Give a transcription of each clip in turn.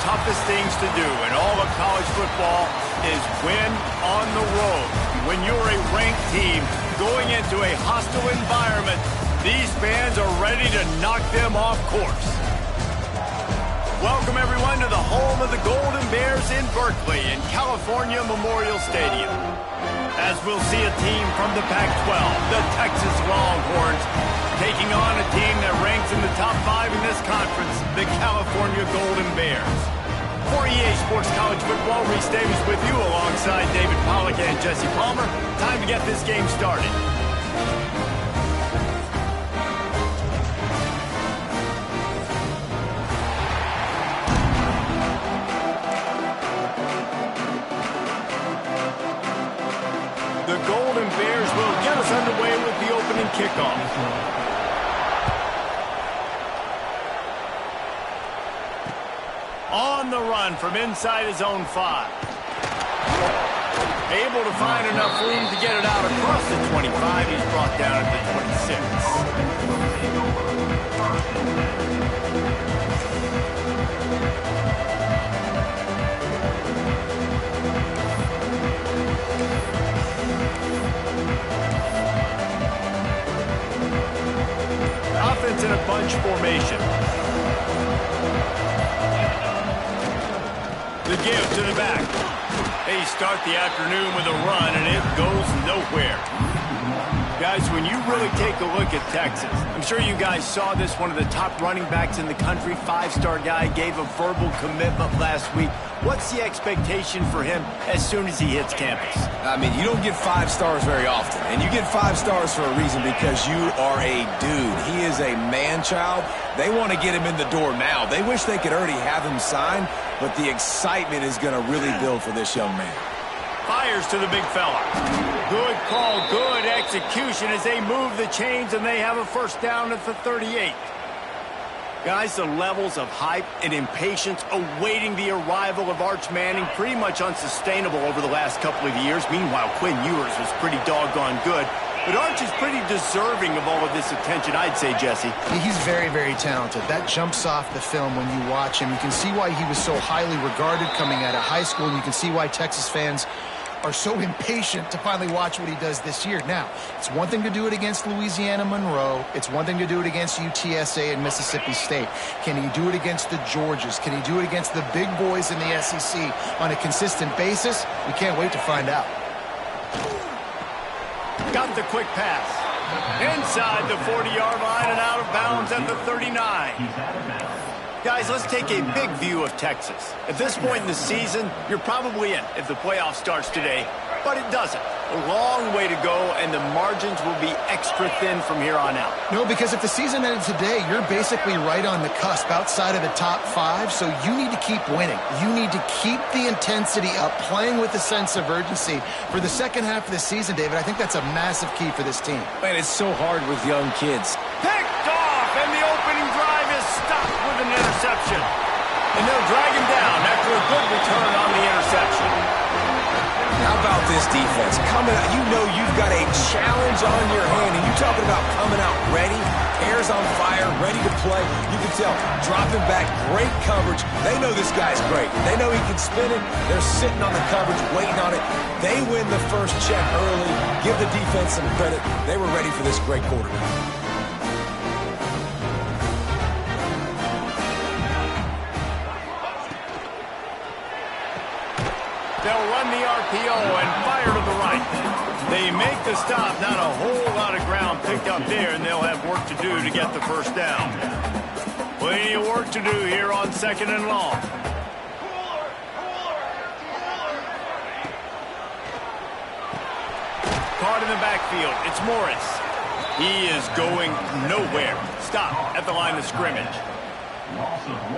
toughest things to do in all of college football is win on the road. When you're a ranked team going into a hostile environment, these fans are ready to knock them off course. Welcome, everyone, to the home of the Golden Bears in Berkeley in California Memorial Stadium. As we'll see a team from the Pac-12, the Texas Longhorns, taking on a team that ranks in the top 5 in this conference, the California Golden Bears. For EA Sports College Football, Reese Davis with you alongside David Pollack and Jesse Palmer. Time to get this game started. The Golden Bears will get us underway with the opening kickoff. On the run from inside his own 5. Able to find enough room to get it out across the 25. He's brought down at the 26. Offense in a bunch formation. The give to the back. They start the afternoon with a run, and it goes nowhere. Guys, when you really take a look at Texas, I'm sure you guys saw this, one of the top running backs in the country, 5-star guy, gave a verbal commitment last week. What's the expectation for him as soon as he hits campus? I mean, you don't get 5 stars very often, and you get 5 stars for a reason, because you are a dude. He is a man-child. They want to get him in the door now. They wish they could already have him signed, but the excitement is going to really build for this young man. Fires to the big fella. Good call, good execution as they move the chains, and they have a first down at the 38. Guys, the levels of hype and impatience awaiting the arrival of Arch Manning pretty much unsustainable over the last couple of years. Meanwhile, Quinn Ewers was pretty doggone good. But Arch is pretty deserving of all of this attention, I'd say, Jesse. He's very, very talented. That jumps off the film when you watch him. You can see why he was so highly regarded coming out of high school, and you can see why Texas fans are so impatient to finally watch what he does this year. Now, it's one thing to do it against Louisiana Monroe. It's one thing to do it against UTSA and Mississippi State. Can he do it against the Georgias? Can he do it against the big boys in the SEC on a consistent basis? We can't wait to find out. Got the quick pass. Inside the 40-yard line and out of bounds at the 39. Guys, let's take a big view of Texas. At this point in the season, you're probably in if the playoff starts today, but it doesn't. A long way to go, and the margins will be extra thin from here on out. No, because if the season ended today, you're basically right on the cusp outside of the top 5, so you need to keep winning. You need to keep the intensity up, playing with a sense of urgency. For the second half of the season, David, I think that's a massive key for this team. Man, it's so hard with young kids. Picked off, and the opening drive is stopped with an interception. And they'll drag him down after a good return on the interception. How about this defense? Coming out, you know you've got a challenge on your hand, and you're talking about coming out ready, hair's on fire, ready to play. You can tell, dropping back, great coverage. They know this guy's great. They know he can spin it. They're sitting on the coverage, waiting on it. They win the first check early. Give the defense some credit. They were ready for this great quarterback. They'll run the RPO and fire to the right. They make the stop. Not a whole lot of ground picked up there, and they'll have work to do to get the first down. Plenty of work to do here on 2nd and long. Caught in the backfield. It's Morris. He is going nowhere. Stop at the line of scrimmage.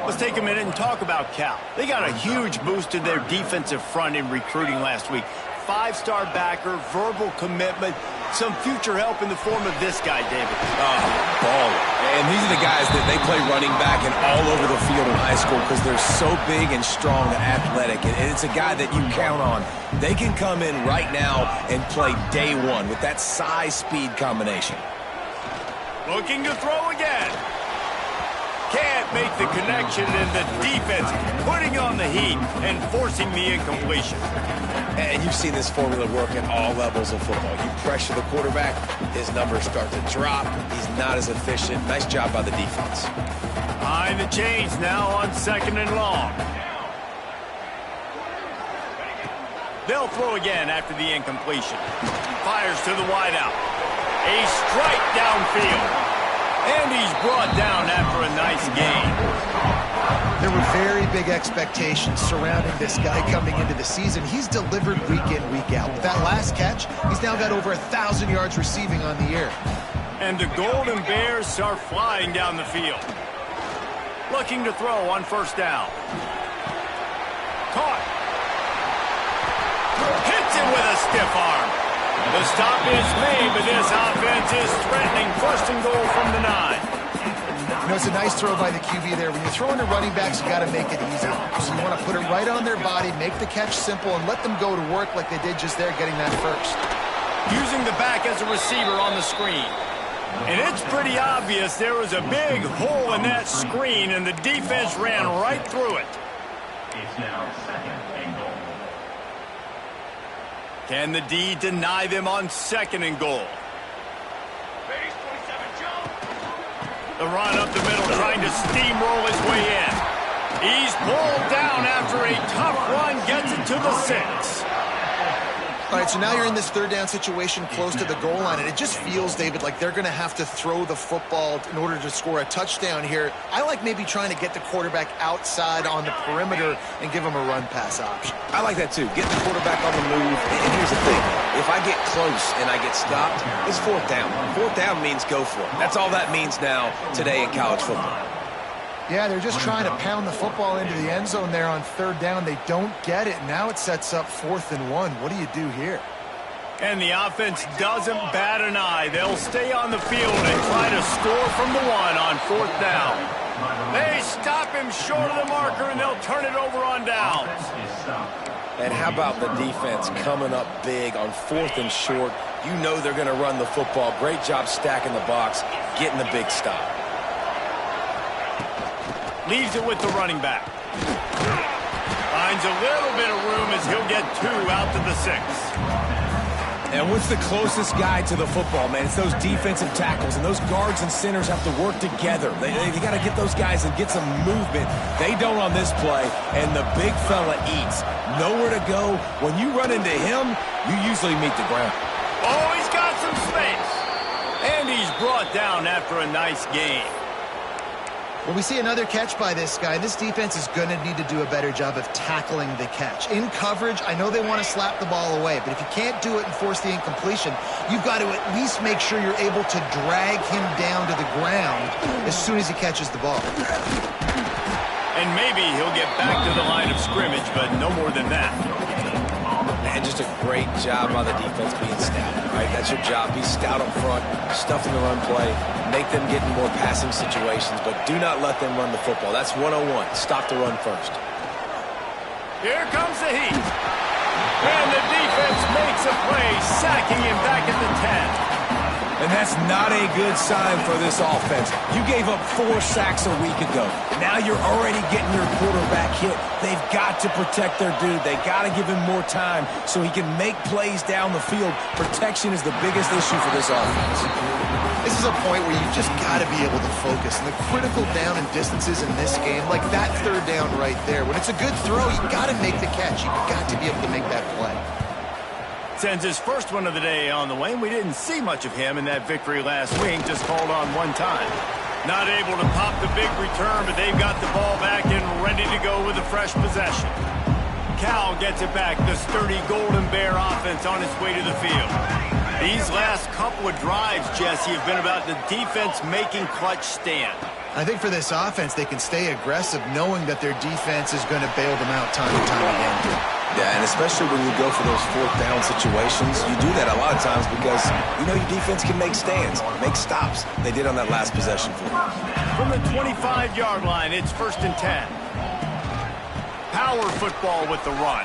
Let's take a minute and talk about Cal. They got a huge boost to their defensive front in recruiting last week. 5-star backer, verbal commitment, some future help in the form of this guy, David. Baller. And these are the guys that they play running back and all over the field in high school because they're so big and strong and athletic. And it's a guy that you count on. They can come in right now and play day one with that size-speed combination. Looking to throw again. Can't make the connection, and the defense putting on the heat and forcing the incompletion. And you've seen this formula work at all levels of football. You pressure the quarterback, his numbers start to drop. He's not as efficient. Nice job by the defense. Behind the chains now on 2nd and long. They'll throw again after the incompletion. Fires to the wideout. A strike downfield. And he's brought down after a nice gain. There were very big expectations surrounding this guy coming into the season. He's delivered week in, week out. With that last catch, he's now got over 1,000 yards receiving on the year. And the Golden Bears are flying down the field. Looking to throw on 1st down. Caught. Hits it with a stiff arm. The stop is made, but this offense is threatening 1st and goal from the 9. You know, it's a nice throw by the QB there. When you're throwing to running backs, you got to make it easy. So you want to put it right on their body, make the catch simple, and let them go to work like they did just there, getting that first. Using the back as a receiver on the screen. And it's pretty obvious there was a big hole in that screen, and the defense ran right through it. It's now 2nd and goal. Can the D deny them on 2nd and goal? The run up the middle, trying to steamroll his way in. He's pulled down after a tough run, gets it to the 6. All right, so now you're in this 3rd down situation close to the goal line, and it just feels, David, like they're going to have to throw the football in order to score a touchdown here. I like maybe trying to get the quarterback outside on the perimeter and give him a run-pass option. I like that too. Get the quarterback on the move. And here's the thing. If I get close and I get stopped, it's 4th down. 4th down means go for it. That's all that means now today in college football. Yeah, they're just trying to pound the football into the end zone there on 3rd down. They don't get it. Now it sets up 4th and 1. What do you do here? And the offense doesn't bat an eye. They'll stay on the field and try to score from the 1 on 4th down. They stop him short of the marker, and they'll turn it over on downs. And how about the defense coming up big on 4th and short? You know they're going to run the football. Great job stacking the box, getting the big stop. Leaves it with the running back. Finds a little bit of room as he'll get 2 out to the 6. And what's the closest guy to the football, man? It's those defensive tackles, and those guards and centers have to work together. They got to get those guys and get some movement. They don't on this play, and the big fella eats. Nowhere to go. When you run into him, you usually meet the ground. Oh, he's got some space. And he's brought down after a nice game. Well, we see another catch by this guy. This defense is going to need to do a better job of tackling the catch. In coverage, I know they want to slap the ball away, but if you can't do it and force the incompletion, you've got to at least make sure you're able to drag him down to the ground as soon as he catches the ball. And maybe he'll get back to the line of scrimmage, but no more than that. And just a great job by the defense being stout, right? That's your job. Be stout up front, stuff in the run play, make them get in more passing situations, but do not let them run the football. That's 101. Stop the run first. Here comes the heat. And the defense makes a play, sacking him back at the 10. And that's not a good sign for this offense. You gave up 4 sacks a week ago. Now you're already getting your quarterback hit. They've got to protect their dude. They got to give him more time so he can make plays down the field. Protection is the biggest issue for this offense. This is a point where you've just got to be able to focus. And the critical down and distances in this game, like that 3rd down right there, when it's a good throw, you've got to make the catch. You've got to be able to make that play. Sends his first one of the day on the way. We didn't see much of him in that victory last week, just called on 1 time. Not able to pop the big return, but they've got the ball back and ready to go with a fresh possession. Cal gets it back. The sturdy Golden Bear offense on its way to the field. These last couple of drives, Jesse, have been about the defense making clutch stand. I think for this offense, they can stay aggressive knowing that their defense is going to bail them out time and time again. Yeah, and especially when you go for those 4th down situations, you do that a lot of times because you know your defense can make stands, make stops. They did on that last possession for them. From the 25-yard line, it's 1st and 10. Power football with the run.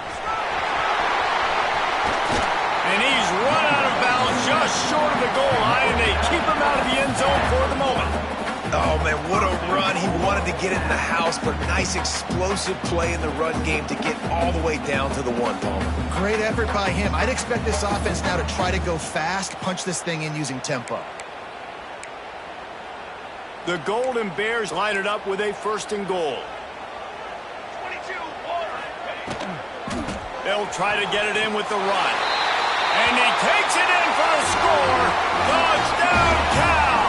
And he's run out of bounds just short of the goal line, and they keep him out of the end zone for the moment. Oh, man, what a run. He wanted to get it in the house, but nice explosive play in the run game to get all the way down to the one, Palmer. Great effort by him. I'd expect this offense now to try to go fast, punch this thing in using tempo. The Golden Bears line it up with a 1st and goal. They'll try to get it in with the run. And he takes it in for a score. Touchdown, Cal!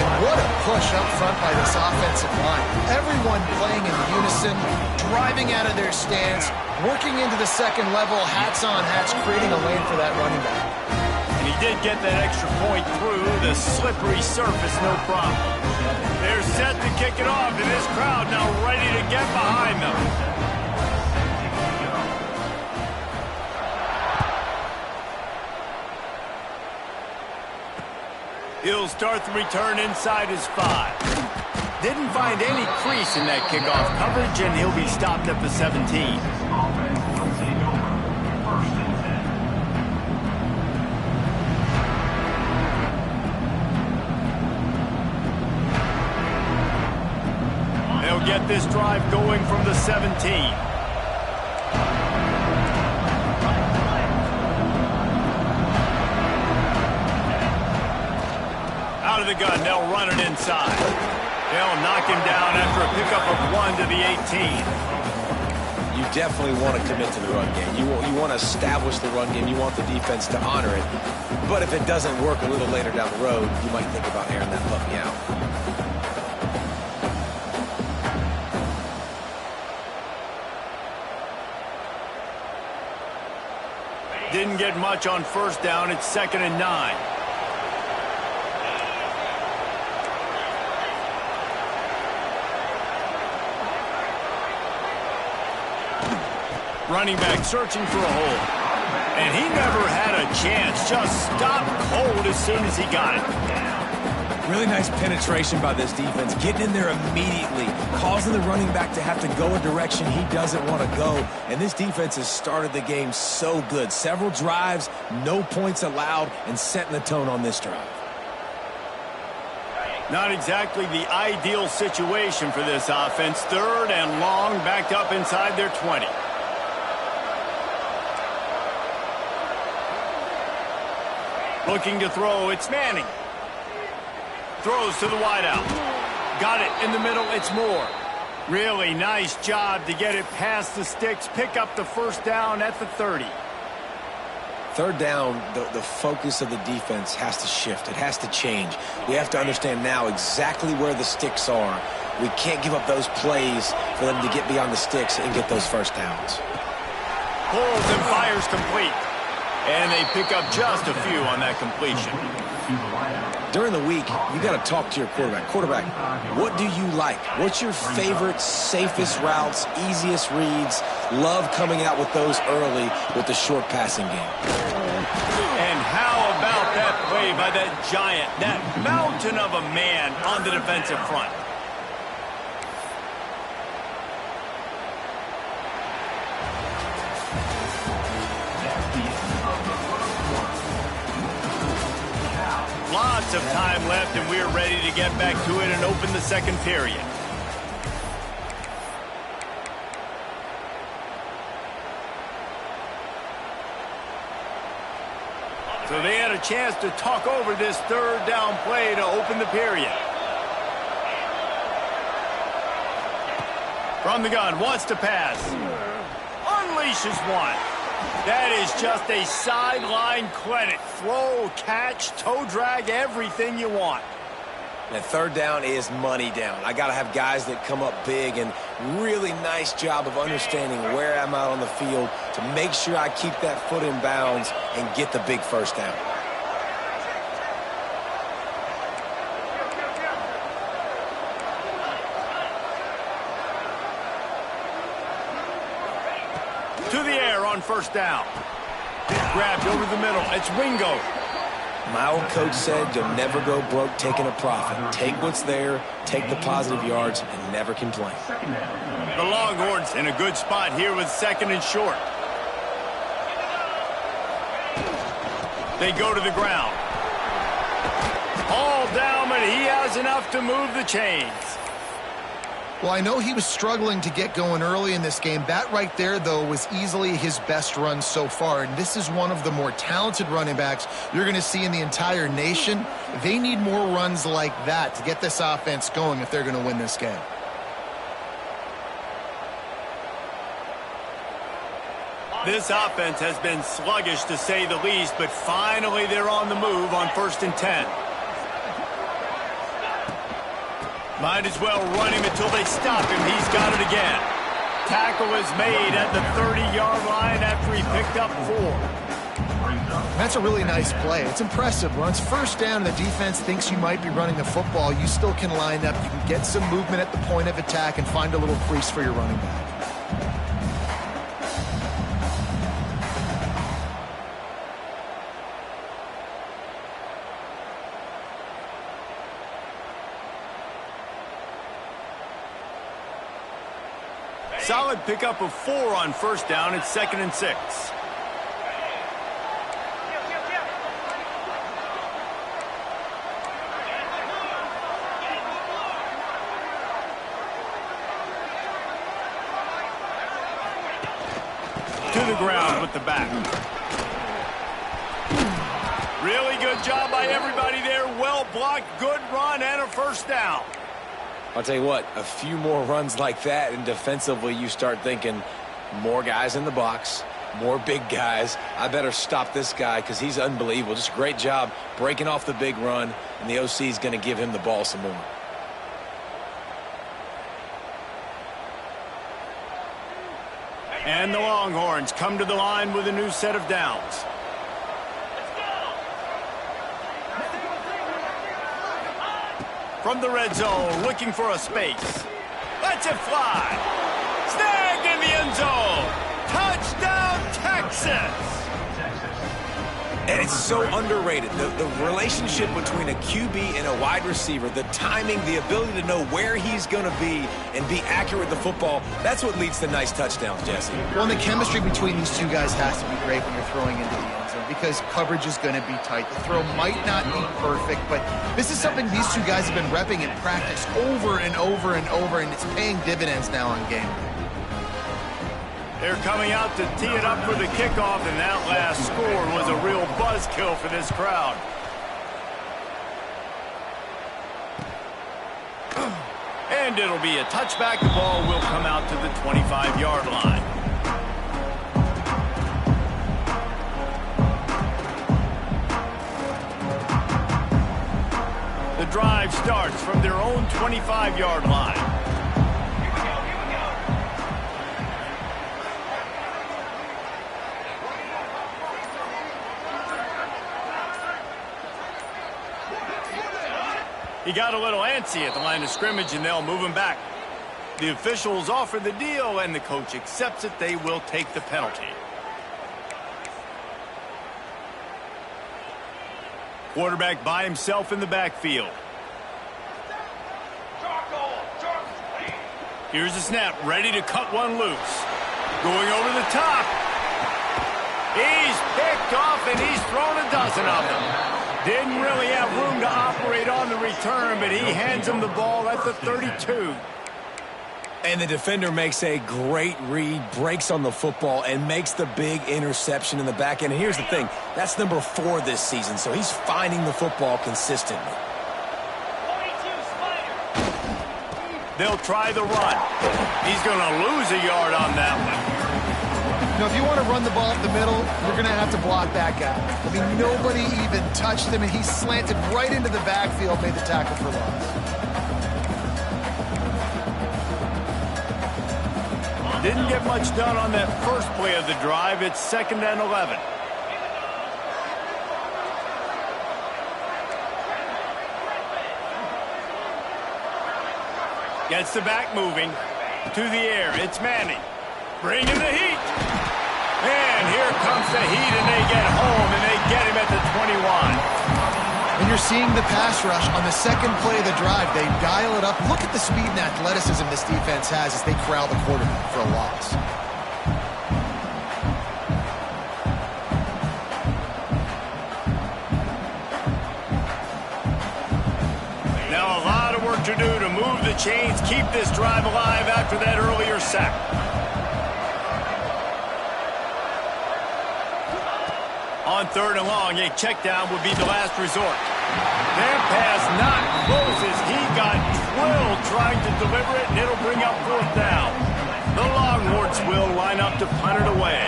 And what a push up front by this offensive line. Everyone playing in unison, driving out of their stance, working into the second level, hats on hats, creating a lane for that running back. And he did get that extra point through the slippery surface, no problem. They're set to kick it off, and this crowd now ready to get behind them. He'll start the return inside his 5. Didn't find any crease in that kickoff coverage, and he'll be stopped at the 17. Offense will take over. 1st and 10. They'll get this drive going from the 17. Out of the gun, they'll run it inside. They'll knock him down after a pickup of 1 to the 18. You definitely want to commit to the run game. You want to establish the run game. You want the defense to honor it. But if it doesn't work a little later down the road, you might think about airing that puppy out. Didn't get much on 1st down. It's 2nd and 9. Running back searching for a hole. And he never had a chance. Just stopped cold as soon as he got it. Really nice penetration by this defense, getting in there immediately, causing the running back to have to go a direction he doesn't want to go. And this defense has started the game so good. Several drives, no points allowed, and setting the tone on this drive. Not exactly the ideal situation for this offense. 3rd and long, backed up inside their 20. Looking to throw, it's Manning. Throws to the wideout. Got it in the middle, it's Moore. Really nice job to get it past the sticks, pick up the 1st down at the 30. 3rd down, the focus of the defense has to shift. It has to change. We have to understand now exactly where the sticks are. We can't give up those plays for them to get beyond the sticks and get those 1st downs. Pulls and fires complete. And they pick up just a few on that completion. During the week, you got to talk to your quarterback. Quarterback, what do you like? What's your favorite, safest routes, easiest reads? Love coming out with those early with the short passing game. And how about that play by that giant, that mountain of a man on the defensive front? Lots of time left, and we're ready to get back to it and open the 2nd period. So they had a chance to talk over this 3rd down play to open the period. From the gun, wants to pass. Unleashes one. That is just a sideline credit. Throw, catch, toe drag, everything you want. And 3rd down is money down. I got to have guys that come up big, and really nice job of understanding where I'm out on the field to make sure I keep that foot in bounds and get the big 1st down. To the air on 1st down. Grabbed over the middle. It's Wingo. My old coach said you'll never go broke taking a profit. Take what's there, take the positive yards, and never complain. The Longhorns in a good spot here with 2nd and short. They go to the ground. Hauled down, but he has enough to move the chains. Well, I know he was struggling to get going early in this game. That right there, though, was easily his best run so far. And this is one of the more talented running backs you're going to see in the entire nation. They need more runs like that to get this offense going if they're going to win this game. This offense has been sluggish to say the least, but finally they're on the move on 1st and 10. Might as well run him until they stop him. He's got it again. Tackle is made at the 30-yard line after he picked up 4. That's a really nice play. It's impressive. When it's 1st down and the defense thinks you might be running the football, you still can line up. You can get some movement at the point of attack and find a little crease for your running back. Solid pickup of 4 on 1st down. It's 2nd and 6. To the ground with the back. Really good job by everybody there. Well blocked, good run, and a 1st down. I'll tell you what, a few more runs like that, and defensively you start thinking more guys in the box, more big guys. I better stop this guy because he's unbelievable. Just a great job breaking off the big run, and the OC is going to give him the ball some more. And the Longhorns come to the line with a new set of downs. From the red zone, looking for a space. Lets it fly. Snagged in the end zone. Touchdown, Texas! And it's so underrated. The relationship between a QB and a wide receiver, the timing, the ability to know where he's going to be and be accurate with the football, that's what leads to nice touchdowns, Jesse. Well, and the chemistry between these two guys has to be great when you're throwing into the end zone because coverage is going to be tight. The throw might not be perfect, but this is something these two guys have been repping in practice over and over and over, and it's paying dividends now on game day. They're coming out to tee it up for the kickoff, and that last score was a real buzzkill for this crowd. And it'll be a touchback. The ball will come out to the 25-yard line. The drive starts from their own 25-yard line. He got a little antsy at the line of scrimmage, and they'll move him back. The officials offer the deal, and the coach accepts it. They will take the penalty. Quarterback by himself in the backfield. Here's the snap, ready to cut one loose. Going over the top. He's picked off, and he's thrown a dozen of them. Didn't really have room to operate on the return, but he hands him the ball at the 32. And the defender makes a great read, breaks on the football, and makes the big interception in the back end. And here's the thing, that's number 4 this season, so he's finding the football consistently. They'll try the run. He's going to lose a yard on that one. Now, if you want to run the ball up the middle, you're going to have to block that guy. I mean, nobody even touched him, and he slanted right into the backfield, made the tackle for loss. Didn't get much done on that first play of the drive. It's 2nd and 11. Gets the back moving. To the air, it's Manning. Bringing the heat. And here comes the heat, and they get home, and they get him at the 21. And you're seeing the pass rush on the second play of the drive. They dial it up. Look at the speed and athleticism this defense has as they corral the quarterback for a loss. work to do to move the chains, keep this drive alive after that earlier sack. On 3rd and long, a check down would be the last resort. That pass not close as he got drilled trying to deliver it, and it'll bring up 4th down. The Longhorns will line up to punt it away.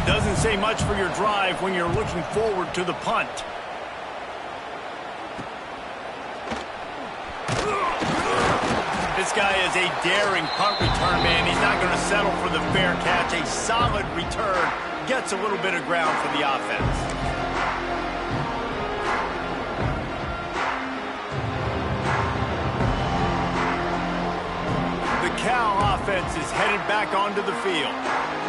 Doesn't say much for your drive when you're looking forward to the punt. This guy is a daring punt return man. He's not going to settle for the fair catch. A solid return gets a little bit of ground for the offense. The Cal offense is headed back onto the field.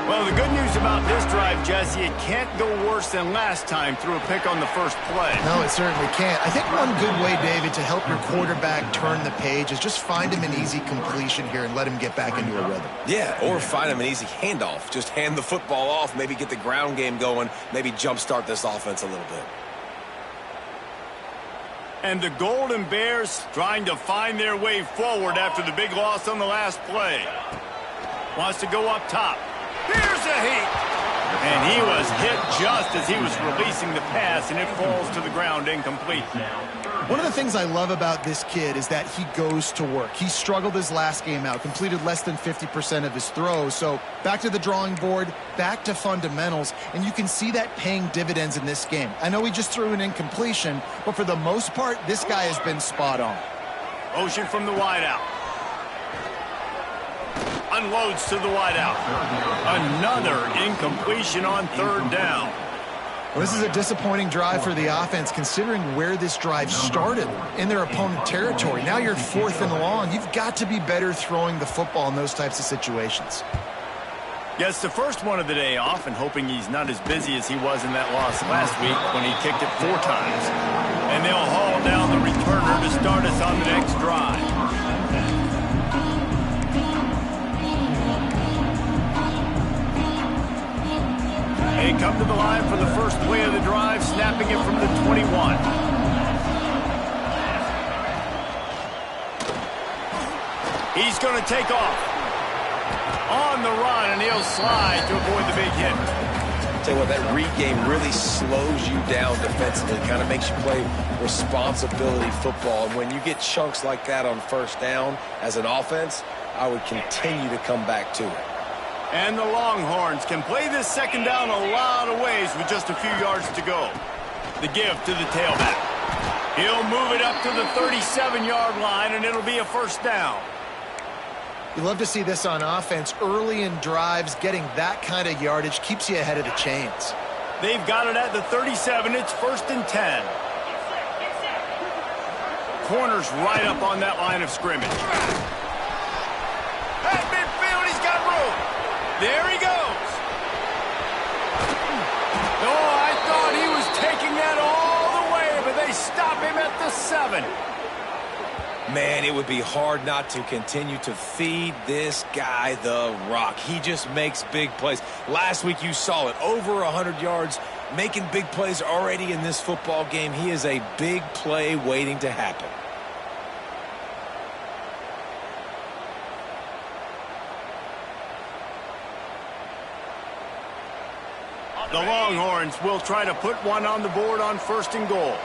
Well, the good news about this drive, Jesse, it can't go worse than last time through a pick on the first play. No, it certainly can't. I think one good way, David, to help your quarterback turn the page is just find him an easy completion here and let him get back into a rhythm. Yeah, or find him an easy handoff. Just hand the football off, maybe get the ground game going, maybe jumpstart this offense a little bit. And the Golden Bears trying to find their way forward after the big loss on the last play. Wants to go up top. Here's a heat. And he was hit just as he was releasing the pass, and it falls to the ground incomplete. One of the things I love about this kid is that he goes to work. He struggled his last game out, completed less than 50% of his throws. So back to the drawing board, back to fundamentals, and you can see that paying dividends in this game. I know he just threw an incompletion, but for the most part, this guy has been spot on. Motion from the wideout. Unloads to the wideout. Another incompletion on 3rd down. Well, this is a disappointing drive for the offense considering where this drive started in their opponent territory. Now you're 4th and long. You've got to be better throwing the football in those types of situations. Gets the first one of the day off and hoping he's not as busy as he was in that loss last week when he kicked it 4 times. And they'll haul down the returner to start us on the next drive. They come to the line for the first play of the drive, snapping it from the 21. He's going to take off. On the run, and he'll slide to avoid the big hit. Tell you what, that read game really slows you down defensively, kind of makes you play responsibility football. And when you get chunks like that on 1st down as an offense, I would continue to come back to it. And the Longhorns can play this 2nd down a lot of ways with just a few yards to go. The give to the tailback. He'll move it up to the 37-yard line, and it'll be a 1st down. You love to see this on offense. Early in drives, getting that kind of yardage keeps you ahead of the chains. They've got it at the 37. It's 1st and 10. Corner's right up on that line of scrimmage. At midfield, he's got room. There he goes. Oh, I thought he was taking that all the way, but they stop him at the 7. Man, it would be hard not to continue to feed this guy the rock. He just makes big plays. Last week you saw it, over 100 yards, making big plays already in this football game. He is a big play waiting to happen. The Longhorns will try to put one on the board on 1st and goal.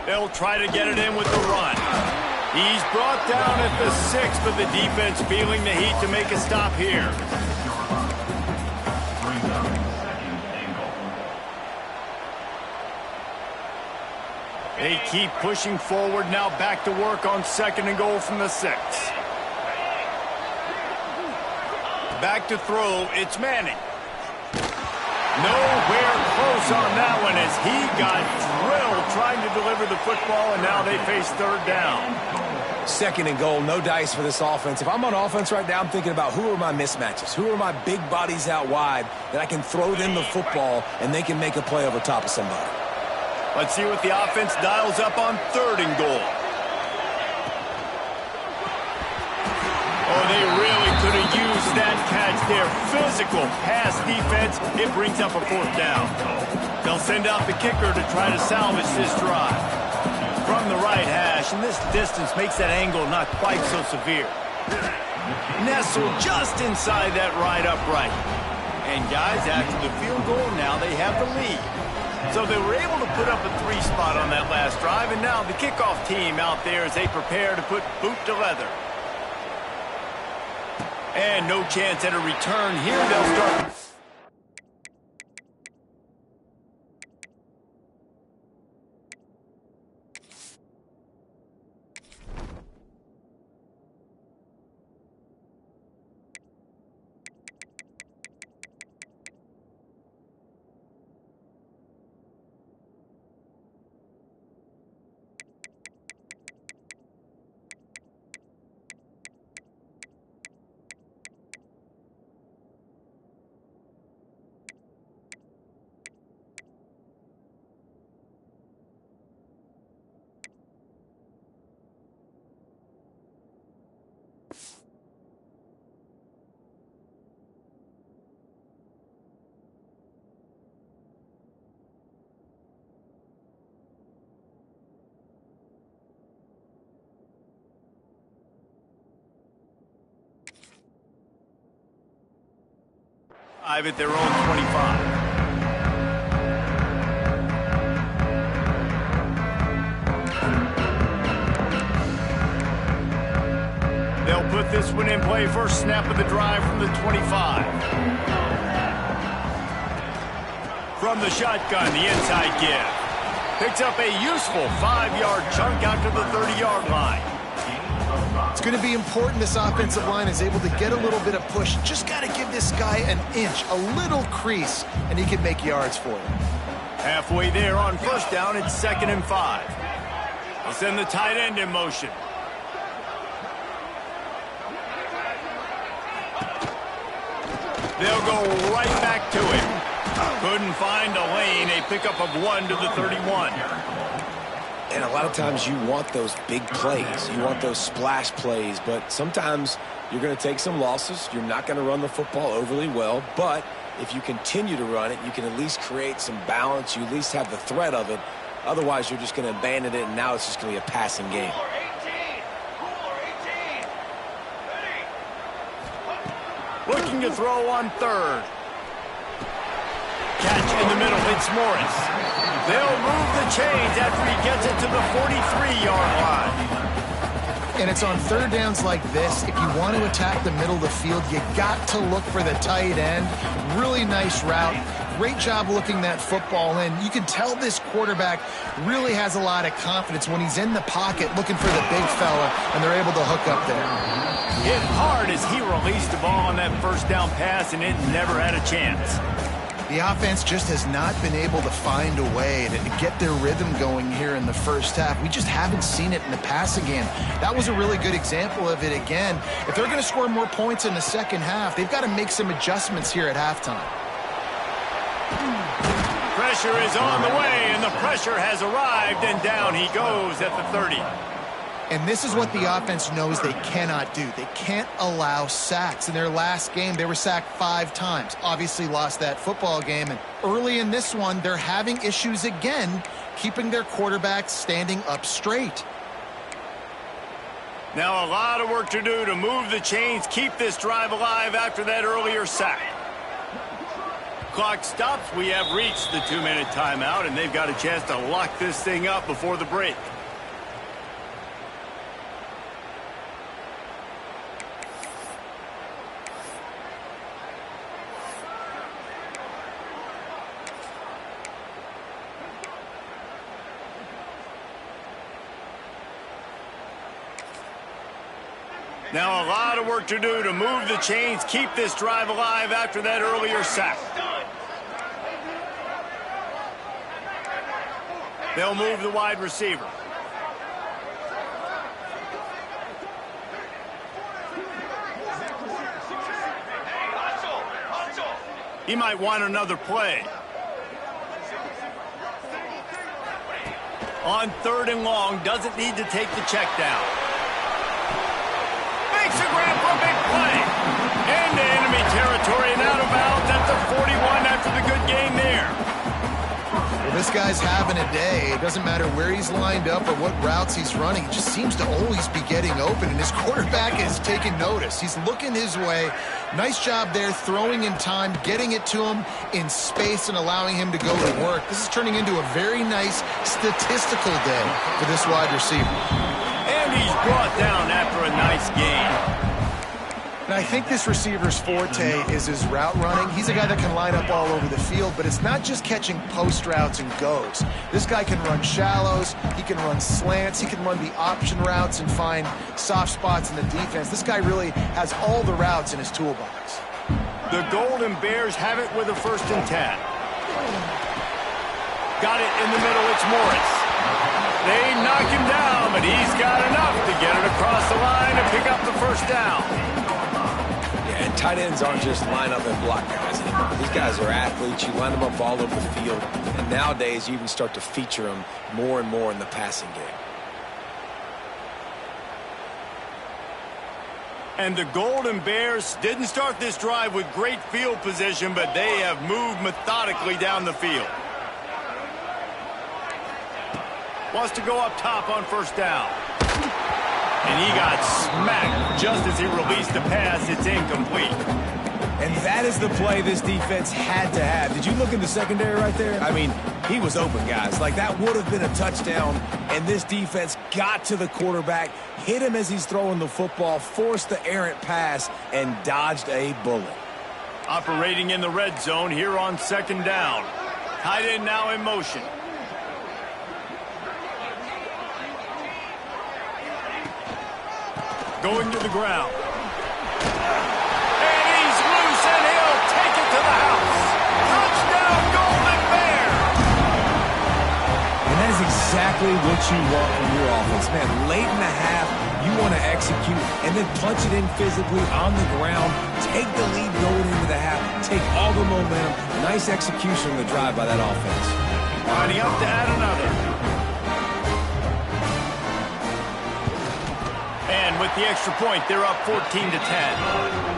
They'll try to get it in with the run. He's brought down at the 6, but the defense feeling the heat to make a stop here. They keep pushing forward, now back to work on 2nd and goal from the 6. Back to throw, it's Manning. Nowhere close on that one as he got drilled trying to deliver the football, and now they face 3rd down. 2nd and goal, no dice for this offense. If I'm on offense right now, I'm thinking about who are my mismatches? Who are my big bodies out wide that I can throw them the football and they can make a play over top of somebody? Let's see what the offense dials up on 3rd and goal. Oh, they really could have used that catch there. Physical pass defense. It brings up a 4th down. They'll send out the kicker to try to salvage this drive. from the right hash, and this distance makes that angle not quite so severe. Nestled just inside that right upright. And guys, after the field goal, now they have the lead. So they were able to put up a 3 spot on that last drive, and now the kickoff team out there as they prepare to put boot to leather. And no chance at a return here. They'll start. At their own 25. They'll put this one in play. First snap of the drive from the 25. From the shotgun, the inside give. Picks up a useful 5-yard chunk out to the 30-yard line. It's going to be important this offensive line is able to get a little bit of push. Just got to give this guy an inch, a little crease, and he can make yards for it. Halfway there on first down, it's 2nd and 5. They'll send the tight end in motion. They'll go right back to him. Couldn't find a lane, a pickup of 1 to the 31. And a lot of times you want those big plays. You want those splash plays. But sometimes you're going to take some losses. You're not going to run the football overly well. But if you continue to run it, you can at least create some balance. You at least have the threat of it. Otherwise, you're just going to abandon it, and now it's just going to be a passing game. Looking to throw on 3rd. Catch in the middle. It's Morris. They'll move the chains after he gets it to the 43-yard line. And it's on 3rd downs like this. If you want to attack the middle of the field, you got to look for the tight end. Really nice route. Great job looking that football in. You can tell this quarterback really has a lot of confidence when he's in the pocket looking for the big fella, and they're able to hook up there. Hit hard as he released the ball on that first down pass, and it never had a chance. The offense just has not been able to find a way to get their rhythm going here in the first half. We just haven't seen it in the passing game. That was a really good example of it again. If they're going to score more points in the second half, they've got to make some adjustments here at halftime. Pressure is on the way, and the pressure has arrived, and down he goes at the 30. And this is what the offense knows they cannot do. They can't allow sacks. In their last game, they were sacked 5 times. Obviously lost that football game. And early in this one, they're having issues again, keeping their quarterback standing up straight. Now a lot of work to do to move the chains, keep this drive alive after that earlier sack. Clock stops. We have reached the 2-minute timeout, and they've got a chance to lock this thing up before the break. Now a lot of work to do to move the chains, keep this drive alive after that earlier sack. They'll move the wide receiver. He might want another play. On 3rd and long, doesn't need to take the check down. Makes a grab for a big play. Into enemy territory and out of bounds at the 41 after the good game there. Well, This guy's having a day. It doesn't matter where he's lined up or what routes he's running. He just seems to always be getting open, and his quarterback is taking notice. He's looking his way. Nice job there, throwing in time, getting it to him in space and allowing him to go to work. This is turning into a very nice statistical day for this wide receiver. And he's brought down after a nice gain. And I think this receiver's forte is his route running. He's a guy that can line up all over the field, but it's not just catching post routes and goes. This guy can run shallows, he can run slants, he can run the option routes and find soft spots in the defense. This guy really has all the routes in his toolbox. The Golden Bears have it with a 1st and 10. Got it in the middle, it's Morris. They knock him down, but he's got enough to get it across the line and pick up the 1st down. And tight ends aren't just line up and block guys anymore. These guys are athletes. You line them up all over the field. And nowadays, you even start to feature them more and more in the passing game. And the Golden Bears didn't start this drive with great field position, but they have moved methodically down the field. Wants to go up top on 1st down. And he got smacked just as he released the pass. It's incomplete. And that is the play this defense had to have. Did you look in the secondary right there? I mean, he was open, guys. Like, that would have been a touchdown. And this defense got to the quarterback, hit him as he's throwing the football, forced the errant pass, and dodged a bullet. Operating in the red zone here on 2nd down. Tight end now in motion. Going to the ground. And he's loose, and he'll take it to the house. Touchdown, Golden Bears! And that is exactly what you want from your offense. Man, late in the half, you want to execute and then punch it in physically on the ground, take the lead going into the half, take all the momentum. Nice execution on the drive by that offense. Lining up to add another. And with the extra point, they're up 14-10.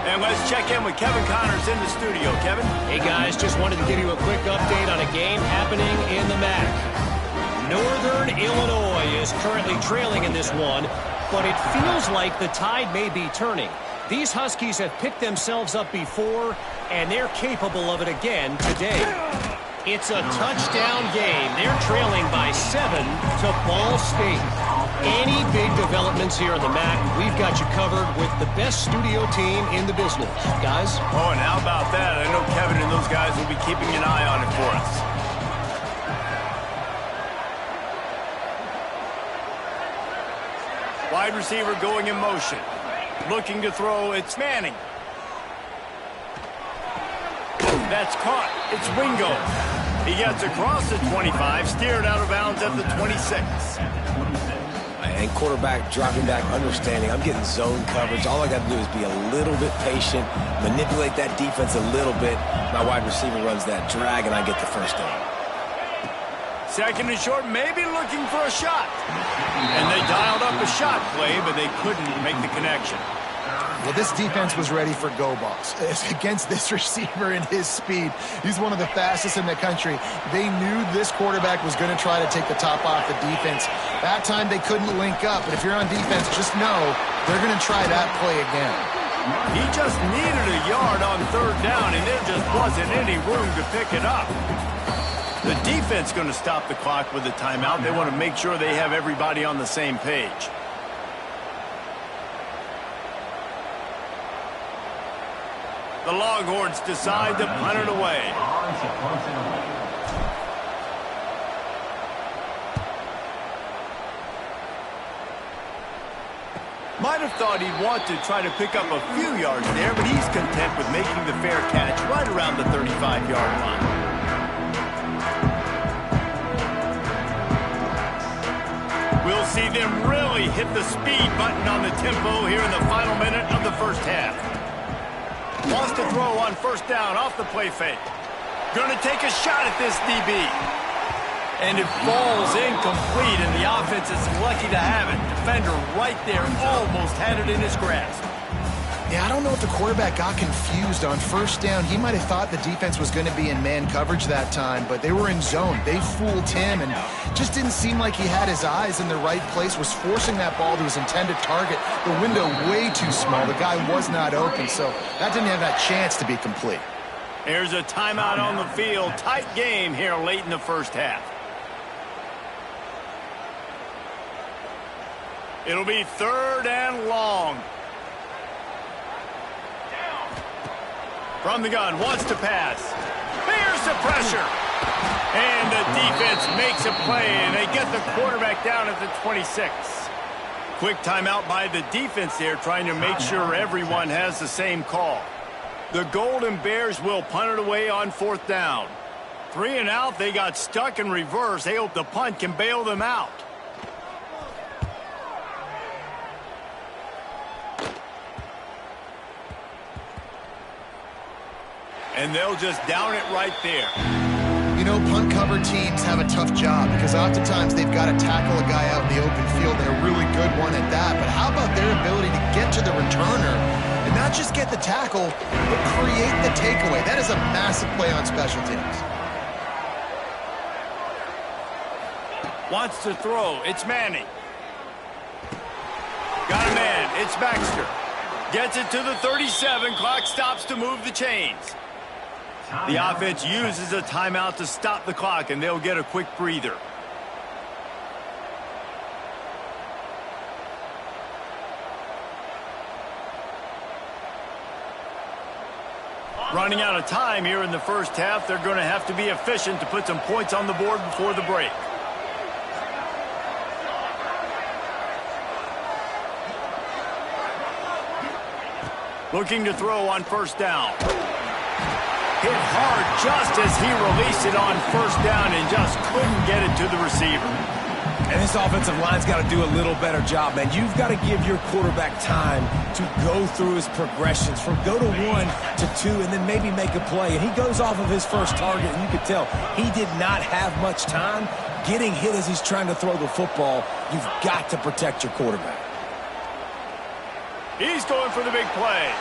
And let's check in with Kevin Connors in the studio. Kevin? Hey, guys, just wanted to give you a quick update on a game happening in the MAC. Northern Illinois is currently trailing in this one, but it feels like the tide may be turning. These Huskies have picked themselves up before, and they're capable of it again today. It's a touchdown game. They're trailing by 7 to Ball State. Any big developments here in the MAC, we've got you covered with the best studio team in the business. Guys? Oh, and how about that? I know Kevin and those guys will be keeping an eye on it for us. Wide receiver going in motion. Looking to throw, it's Manning. That's caught. It's Wingo. He gets across the 25, steered out of bounds at the 26. And quarterback dropping back, understanding I'm getting zone coverage. All I got to do is be a little bit patient, manipulate that defense a little bit. My wide receiver runs that drag, and I get the 1st down. 2nd and short, maybe looking for a shot. And they dialed up a shot play, but they couldn't make the connection. Well, this defense was ready for go balls. Against this receiver and his speed, he's one of the fastest in the country. They knew this quarterback was going to try to take the top off the defense. That time they couldn't link up, but if you're on defense, just know they're going to try that play again. He just needed a yard on 3rd down, and there just wasn't any room to pick it up. The defense going to stop the clock with a timeout. They want to make sure they have everybody on the same page. The Longhorns decide to punt it away. Might have thought he'd want to try to pick up a few yards there, but he's content with making the fair catch right around the 35-yard line. We'll see them really hit the speed button on the tempo here in the final minute of the 1st half. Wants to throw on 1st down off the play fake. Going to take a shot at this DB. And it falls incomplete, and the offense is lucky to have it. Defender right there almost had it in his grasp. Yeah, I don't know if the quarterback got confused on first down. He might have thought the defense was going to be in man coverage that time, but they were in zone. They fooled him and just didn't seem like he had his eyes in the right place, was forcing that ball to his intended target. The window way too small. The guy was not open, so that didn't have that chance to be complete. Here's a timeout on the field. Tight game here late in the first half. It'll be 3rd and long. From the gun, wants to pass. Fears the pressure. And the defense makes a play, and they get the quarterback down at the 26. Quick timeout by the defense there, trying to make sure everyone has the same call. The Golden Bears will punt it away on 4th down. 3 and out, they got stuck in reverse. They hope the punt can bail them out. And they'll just down it right there. You know, punt cover teams have a tough job because oftentimes they've got to tackle a guy out in the open field, and a really good one at that. But how about their ability to get to the returner and not just get the tackle, but create the takeaway? That is a massive play on special teams. Wants to throw. It's Manning. Got a man. It's Baxter. Gets it to the 37. Clock stops to move the chains. The offense uses a timeout to stop the clock, and they'll get a quick breather. Running out of time here in the first half. They're going to have to be efficient to put some points on the board before the break. Looking to throw on 1st down. Hit hard just as he released it on 1st down and just couldn't get it to the receiver. And this offensive line's got to do a little better job, man. You've got to give your quarterback time to go through his progressions from go to 1 to 2 and then maybe make a play. And he goes off of his first target, and you could tell he did not have much time getting hit as he's trying to throw the football. You've got to protect your quarterback. He's going for the big play.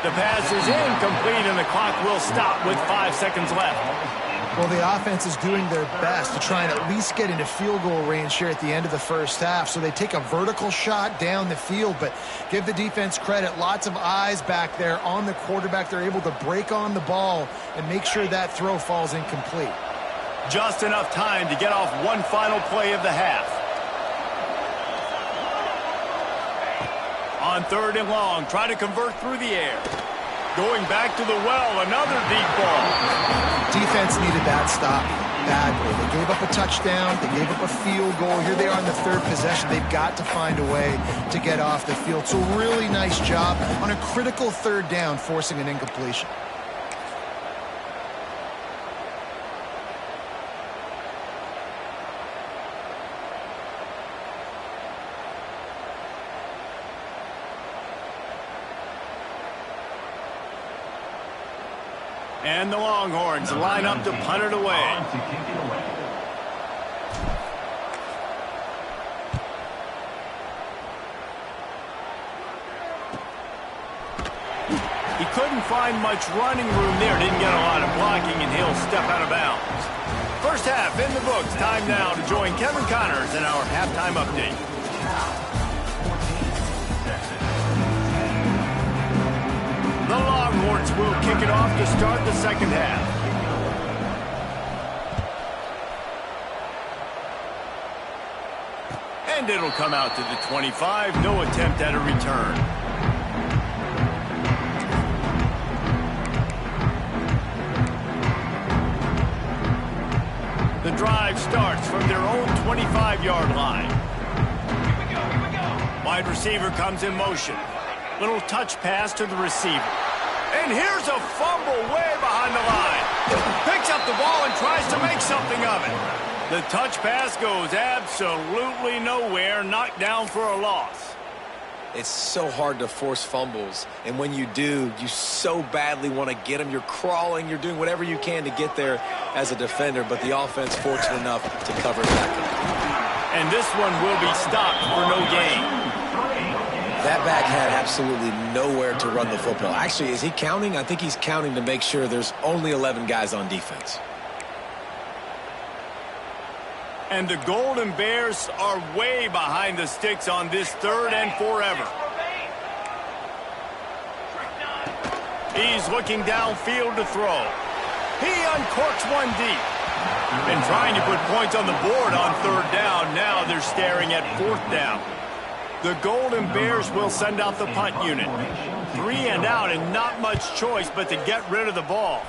The pass is incomplete, and the clock will stop with 5 seconds left. Well, the offense is doing their best to try and at least get into field goal range here at the end of the first half. So they take a vertical shot down the field, but give the defense credit. Lots of eyes back there on the quarterback. They're able to break on the ball and make sure that throw falls incomplete. Just enough time to get off one final play of the half. On 3rd and long, trying to convert through the air. Going back to the well, another deep ball. Defense needed that stop badly. They gave up a touchdown. They gave up a field goal. Here they are in the 3rd possession. They've got to find a way to get off the field. So really nice job on a critical 3rd down, forcing an incompletion. And the Longhorns line up to punt it away. He couldn't find much running room there. Didn't get a lot of blocking, and he'll step out of bounds. First half in the books. Time now to join Kevin Connors in our halftime update. The Longhorns will kick it off to start the second half. And it'll come out to the 25. No attempt at a return. The drive starts from their own 25-yard line. Here we go. Wide receiver comes in motion. Little touch pass to the receiver. And here's a fumble way behind the line. Picks up the ball and tries to make something of it. The touch pass goes absolutely nowhere. Knocked down for a loss. It's so hard to force fumbles, and when you do, you so badly want to get them. You're crawling, you're doing whatever you can to get there as a defender, but the offense fortunate enough to cover it back up. And this one will be stopped for no gain. That back had absolutely nowhere to run the football. Actually, is he counting? I think he's counting to make sure there's only 11 guys on defense. And the Golden Bears are way behind the sticks on this 3rd and forever. He's looking downfield to throw. He uncorks one deep. And trying to put points on the board on 3rd down. Now they're staring at 4th down. The Golden Bears will send out the punt unit. 3 and out and not much choice but to get rid of the ball.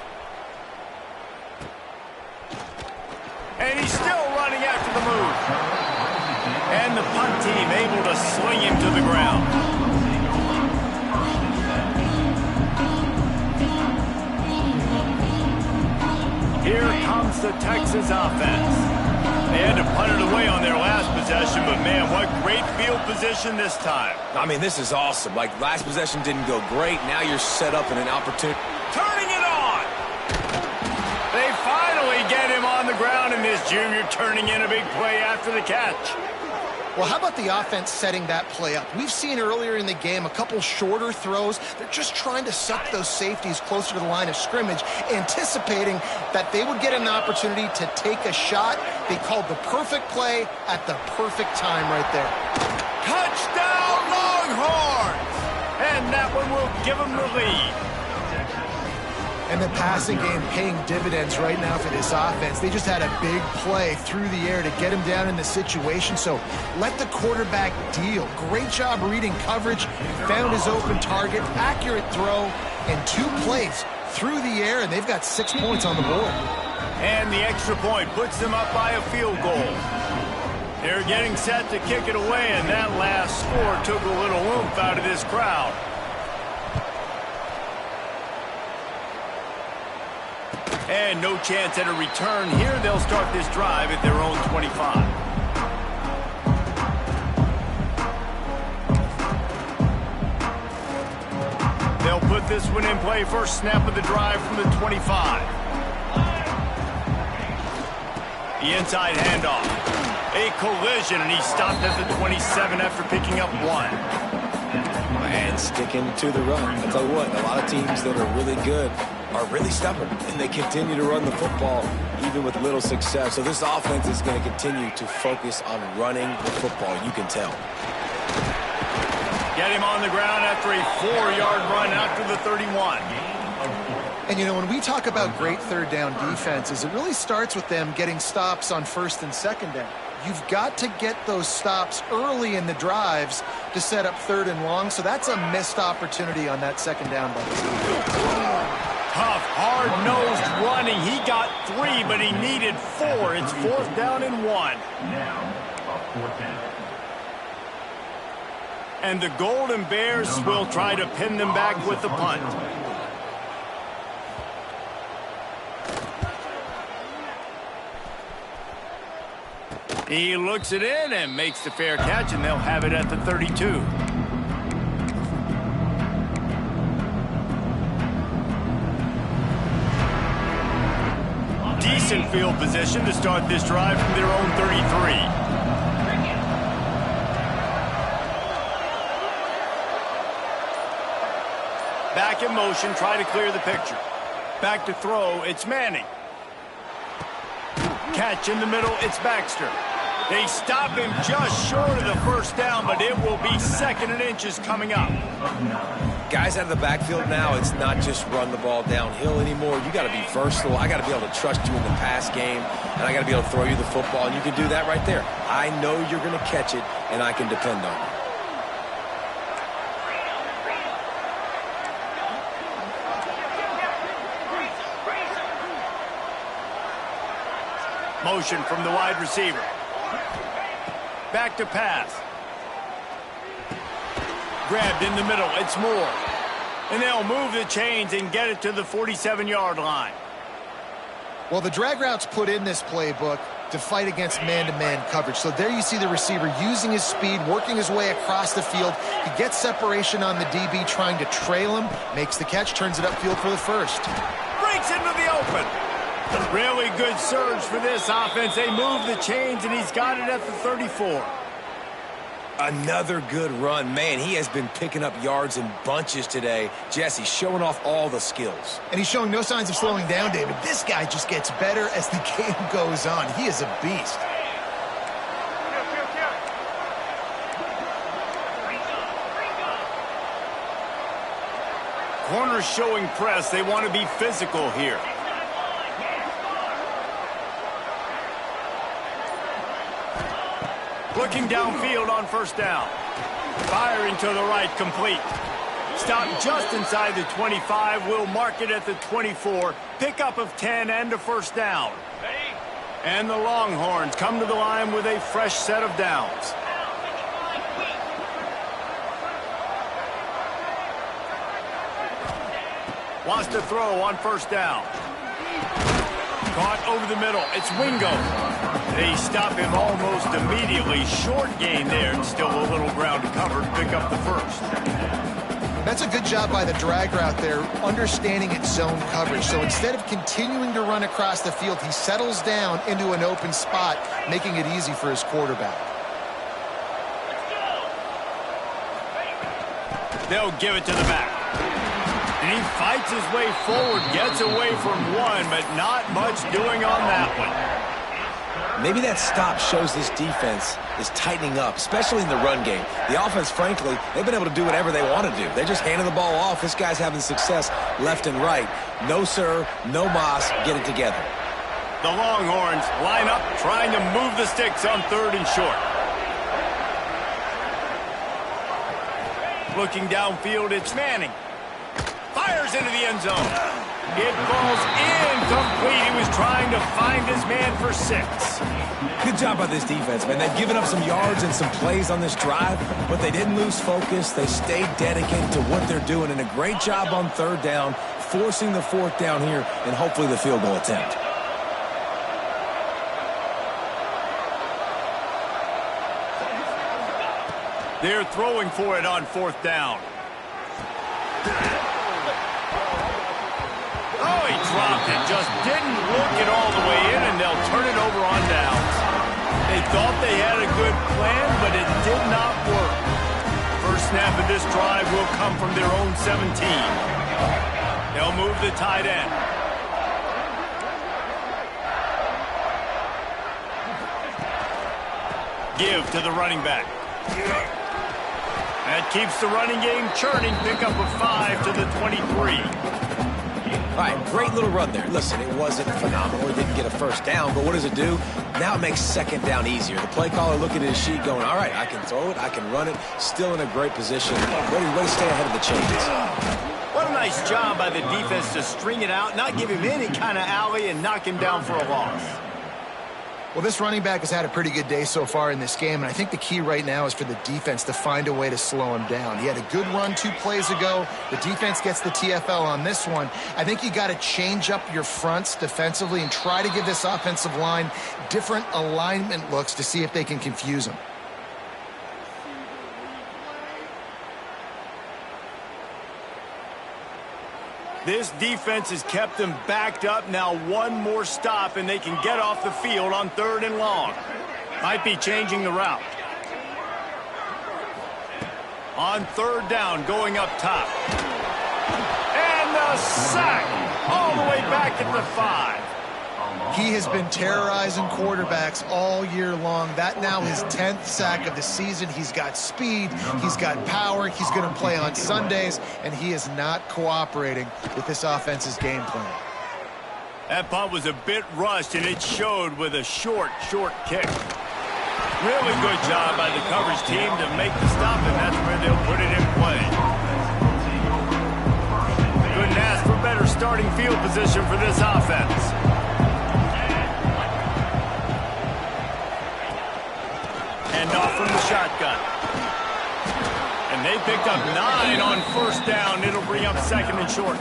And he's still running after the move. And the punt team able to sling him to the ground. Here comes the Texas offense. They had to punt it away on their last possession, but man, what great field position this time. I mean, this is awesome. Like, last possession didn't go great. Now you're set up in an opportunity. Turning it on! They finally get him on the ground, and this junior turning in a big play after the catch. Well, how about the offense setting that play up? We've seen earlier in the game a couple shorter throws. They're just trying to suck those safeties closer to the line of scrimmage, anticipating that they would get an opportunity to take a shot. They called the perfect play at the perfect time right there. Touchdown, Longhorns! And that one will give them the lead. And the passing game paying dividends right now for this offense. They just had a big play through the air to get him down in the situation. So let the quarterback deal. Great job reading coverage. Found his open target. Accurate throw. And 2 plays through the air. And they've got 6 points on the board. And the extra point puts them up by a field goal. They're getting set to kick it away. And that last score took a little oomph out of this crowd. And no chance at a return here. They'll start this drive at their own 25. They'll put this one in play. First snap of the drive from the 25. The inside handoff. A collision, and he stopped at the 27 after picking up 1. And sticking to the run. I'll tell you what, a lot of teams that are really good are really stubborn, and they continue to run the football even with little success. So this offense is going to continue to focus on running the football. You can tell. Get him on the ground after a 4-yard run after the 31. And, you know, when we talk about great 3rd down defenses, it really starts with them getting stops on 1st and 2nd down. You've got to get those stops early in the drives to set up 3rd and long, so that's a missed opportunity on that 2nd down by the team. Tough, hard-nosed running. He got 3, but he needed 4. It's 4th down and 1. Now, a 4th down. And the Golden Bears will try to pin them back with the punt. He looks it in and makes the fair catch, and they'll have it at the 32. Decent field position to start this drive from their own 33. Back in motion, try to clear the picture. Back to throw, it's Manning. Catch in the middle, it's Baxter. They stop him just short of the 1st down, but it will be 2nd and inches coming up. Guys out of the backfield now, it's not just run the ball downhill anymore. You got to be versatile. I got to be able to trust you in the pass game, and I got to be able to throw you the football, and you can do that right there. I know you're going to catch it, and I can depend on it. Motion from the wide receiver. Back to pass. Grabbed in the middle. It's Moore. And they'll move the chains and get it to the 47-yard line. Well, the drag routes put in this playbook to fight against man-to-man coverage. So there you see the receiver using his speed, working his way across the field. He gets separation on the DB, trying to trail him, makes the catch, turns it upfield for the 1st. Breaks into the open. Really good surge for this offense. They move the chains, and he's got it at the 34. Another good run. Man, he has been picking up yards in bunches today. Jesse showing off all the skills. And he's showing no signs of slowing down, David. This guy just gets better as the game goes on. He is a beast. Corners showing press. They want to be physical here. Looking downfield on first down. Firing to the right, complete. Stop just inside the 25. We'll mark it at the 24. Pickup of 10 and a first down. And the Longhorns come to the line with a fresh set of downs. Wants to throw on first down. Caught over the middle. It's Wingo. They stop him almost immediately. Short gain there, and still a little ground to cover to pick up the first. That's a good job by the drag route there, understanding its zone coverage. So instead of continuing to run across the field, he settles down into an open spot, making it easy for his quarterback. They'll give it to the back. And he fights his way forward, gets away from one, but not much doing on that one. Maybe that stop shows this defense is tightening up, especially in the run game. The offense, frankly, they've been able to do whatever they want to do. They're just handing the ball off. This guy's having success left and right. No, sir, no mas, get it together. The Longhorns line up, trying to move the sticks on third and short. Looking downfield, it's Manning. Fires into the end zone. It falls incomplete. He was trying to find his man for 6. Good job by this defense, man. They've given up some yards and some plays on this drive, but they didn't lose focus. They stayed dedicated to what they're doing, and a great job on third down, forcing the fourth down here, and hopefully the field goal attempt. They're throwing for it on fourth down. Oh, he dropped it. Just didn't look it all the way in, and they'll turn it over on downs. They thought they had a good plan, but it did not work. First snap of this drive will come from their own 17. They'll move the tight end. Give to the running back. That keeps the running game churning. Pickup of 5 to the 23. All right, great little run there. Listen, it wasn't phenomenal. He didn't get a first down, but what does it do? Now it makes second down easier. The play caller looking at his sheet going, all right, I can throw it, I can run it. Still in a great position. Ready to stay ahead of the chains. What a nice job by the defense to string it out, not give him any kind of alley, and knock him down for a loss. Well, this running back has had a pretty good day so far in this game, and I think the key right now is for the defense to find a way to slow him down. He had a good run 2 plays ago. The defense gets the TFL on this one. I think you got to change up your fronts defensively and try to give this offensive line different alignment looks to see if they can confuse him. This defense has kept them backed up. Now one more stop, and they can get off the field on third and long. Might be changing the route. On third down, going up top. And the sack all the way back at the 5. He has been terrorizing quarterbacks all year long. That now his 10th sack of the season. He's got speed. He's got power. He's going to play on Sundays, and he is not cooperating with this offense's game plan. That punt was a bit rushed, and it showed with a short kick. Really good job by the coverage team to make the stop, and that's where they'll put it in play. Couldn't ask for better starting field position for this offense. And off from the shotgun. And they picked up 9 on first down. It'll bring up second and short.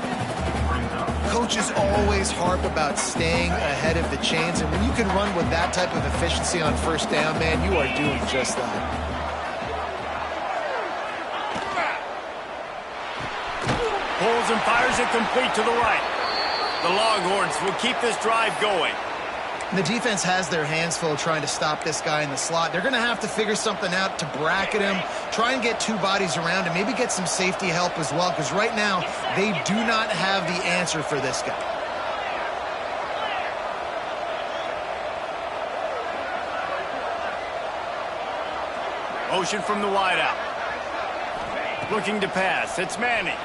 Coaches always harp about staying ahead of the chains, and when you can run with that type of efficiency on first down, man, you are doing just that. Pulls and fires it complete to the right. The Longhorns will keep this drive going. And the defense has their hands full trying to stop this guy in the slot. They're going to have to figure something out to bracket him, try and get two bodies around him, maybe get some safety help as well, because right now they do not have the answer for this guy. Motion from the wideout. Looking to pass. It's Manning.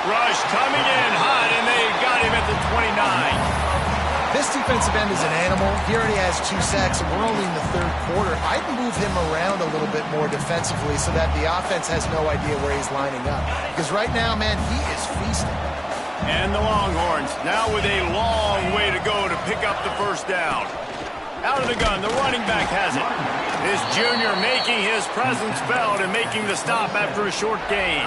Rush coming in hot, and they got him at the 29. This defensive end is an animal. He already has 2 sacks, and we're only in the third quarter. I'd move him around a little bit more defensively so that the offense has no idea where he's lining up. Because right now, man, he is feasting. And the Longhorns now with a long way to go to pick up the first down. Out of the gun, the running back has it. This junior making his presence felt and making the stop after a short gain.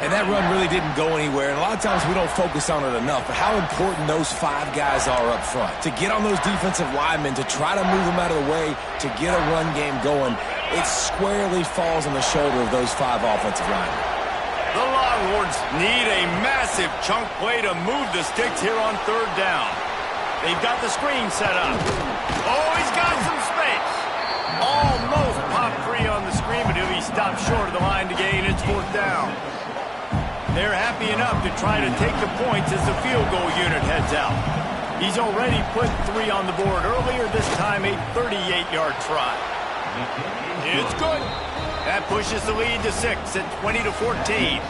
And that run really didn't go anywhere. And a lot of times we don't focus on it enough. But how important those 5 guys are up front. To get on those defensive linemen, to try to move them out of the way, to get a run game going, it squarely falls on the shoulder of those 5 offensive linemen. The Longhorns need a massive chunk play to move the sticks here on third down. They've got the screen set up. Oh, he's got some space. Almost popped free on the screen, but he'll be stopped short of the line to gain. It's fourth down. They're happy enough to try to take the points as the field goal unit heads out. He's already put 3 on the board earlier, this time a 38-yard try. It's good. That pushes the lead to 6 at 20-14.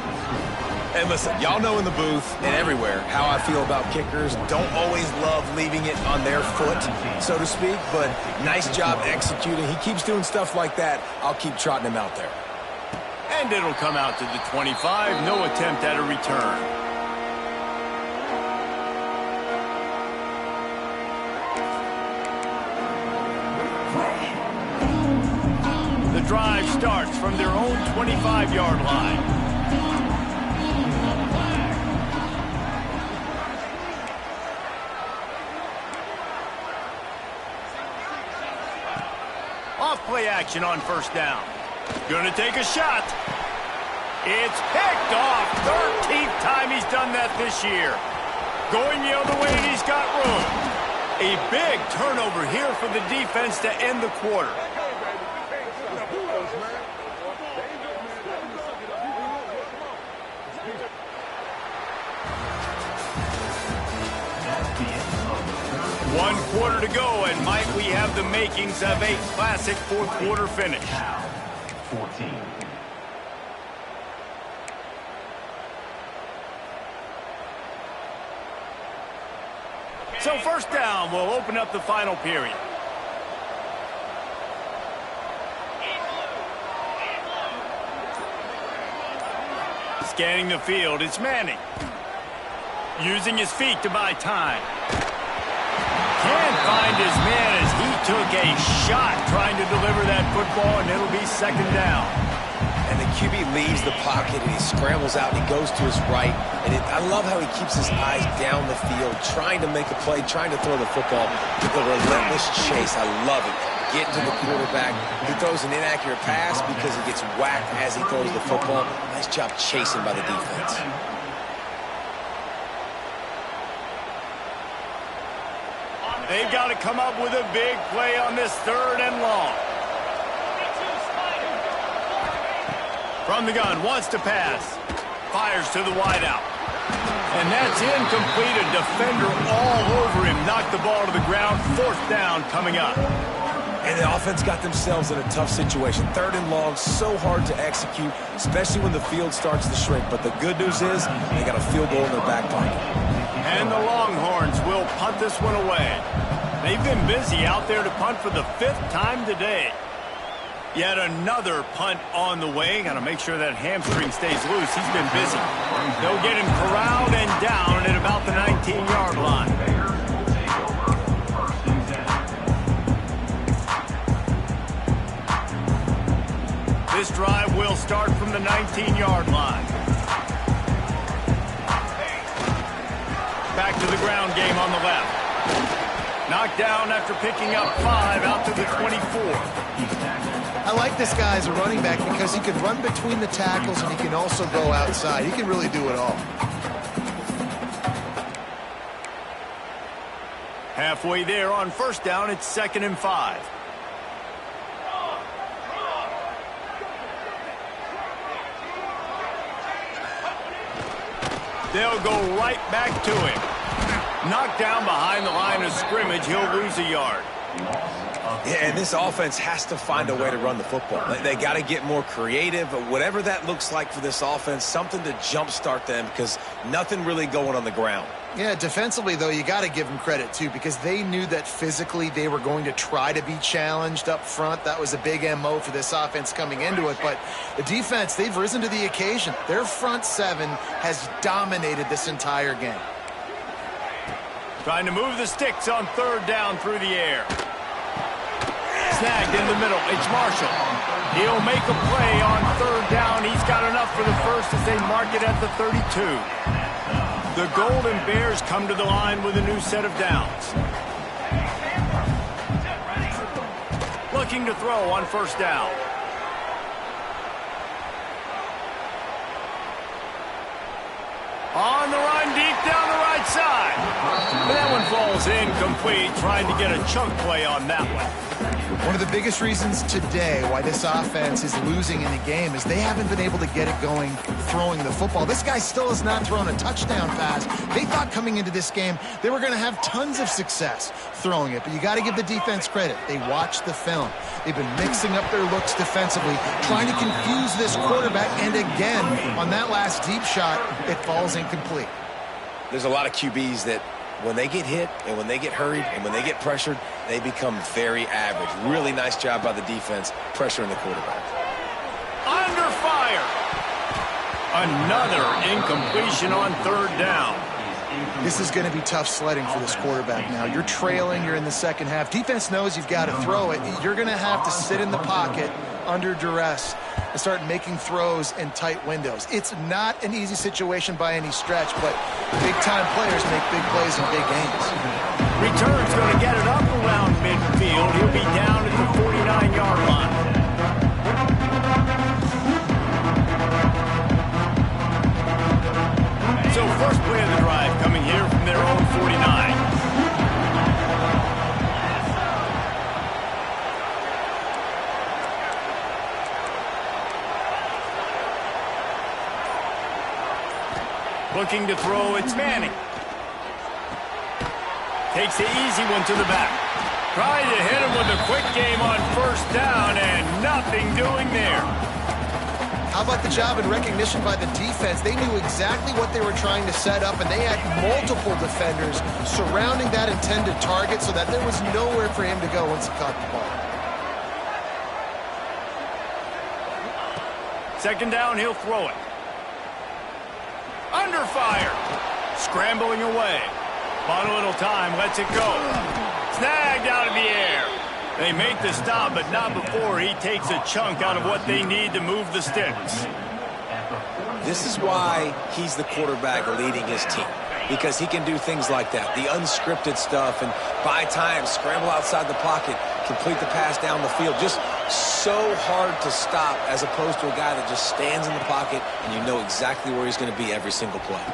And listen, y'all know in the booth and everywhere how I feel about kickers. Don't always love leaving it on their foot, so to speak, but nice job executing. He keeps doing stuff like that. I'll keep trotting him out there. And it'll come out to the 25. No attempt at a return. The drive starts from their own 25-yard line. Off play action on first down. Gonna take a shot. It's picked off. 13th time he's done that this year. Going the other way, and he's got room. A big turnover here for the defense to end the quarter. One quarter to go, and might we have the makings of a classic fourth quarter finish. 14. So first down will open up the final period. Scanning the field, it's Manning. Using his feet to buy time. Can't find his man as he took a shot trying to deliver that football, and it'll be second down. And the QB leaves the pocket, and he scrambles out, and he goes to his right. And I love how he keeps his eyes down the field, trying to make a play, trying to throw the football with a relentless chase. I love it. Getting to the quarterback. He throws an inaccurate pass because he gets whacked as he throws the football. Nice job chasing by the defense. They've got to come up with a big play on this third and long. From the gun, wants to pass. Fires to the wideout. And that's incomplete. A defender all over him. Knocked the ball to the ground. Fourth down coming up. And the offense got themselves in a tough situation. Third and long, so hard to execute, especially when the field starts to shrink. But the good news is they got a field goal in their back pocket. And the Longhorns will punt this one away. They've been busy out there to punt for the 5th time today. Yet another punt on the way. Got to make sure that hamstring stays loose. He's been busy. They'll get him corralled and down at about the 19-yard line. This drive will start from the 19-yard line. Back to the ground game on the left. Knocked down after picking up 5 out to the 24. I like this guy as a running back because he can run between the tackles and he can also go outside. He can really do it all. Halfway there on first down, it's 2nd and 5. They'll go right back to him. Knocked down behind the line of scrimmage, he'll lose a yard. Yeah, and this offense has to find a way to run the football. They got to get more creative, whatever that looks like for this offense, something to jumpstart them because nothing really going on the ground. Yeah, defensively, though, you got to give them credit, too, because they knew that physically they were going to try to be challenged up front. That was a big MO for this offense coming into it. But the defense, they've risen to the occasion. Their front seven has dominated this entire game. Trying to move the sticks on 3rd down through the air. Snagged in the middle. It's Marshall. He'll make a play on 3rd down. He's got enough for the first as they mark it at the 32. The Golden Bears come to the line with a new set of downs. Looking to throw on 1st down. On the run, deep down the right side. But that one falls incomplete, trying to get a chunk play on that one. One of the biggest reasons today why this offense is losing in the game is they haven't been able to get it going throwing the football. This guy still has not thrown a touchdown pass. They thought coming into this game they were going to have tons of success throwing it, but you got to give the defense credit. They watched the film. They've been mixing up their looks defensively, trying to confuse this quarterback, and again, on that last deep shot, it falls incomplete. There's a lot of QBs that when they get hit and when they get hurried and when they get pressured, they become very average. Really nice job by the defense pressuring the quarterback. Under fire. Another incompletion on 3rd down. This is going to be tough sledding for this quarterback now. You're trailing. You're in the second half. Defense knows you've got to throw it. You're going to have to sit in the pocket under duress and start making throws in tight windows. It's not an easy situation by any stretch, but big-time players make big plays in big games. Return's going to get it up around midfield. He'll be down at the 49-yard line. So first play of the drive coming here from their own 49. Looking to throw, it's Manning. Takes the easy one to the back. Trying to hit him with a quick game on 1st down, and nothing doing there. How about the job and recognition by the defense? They knew exactly what they were trying to set up, and they had multiple defenders surrounding that intended target so that there was nowhere for him to go once he caught the ball. 2nd down, he'll throw it. Under fire. Scrambling away. Bought a little time, lets it go. Snagged out of the air. They make the stop, but not before he takes a chunk out of what they need to move the sticks. This is why he's the quarterback leading his team, because he can do things like that, the unscripted stuff, and buy time, scramble outside the pocket, complete the pass down the field. Just so hard to stop as opposed to a guy that just stands in the pocket and you know exactly where he's going to be every single play.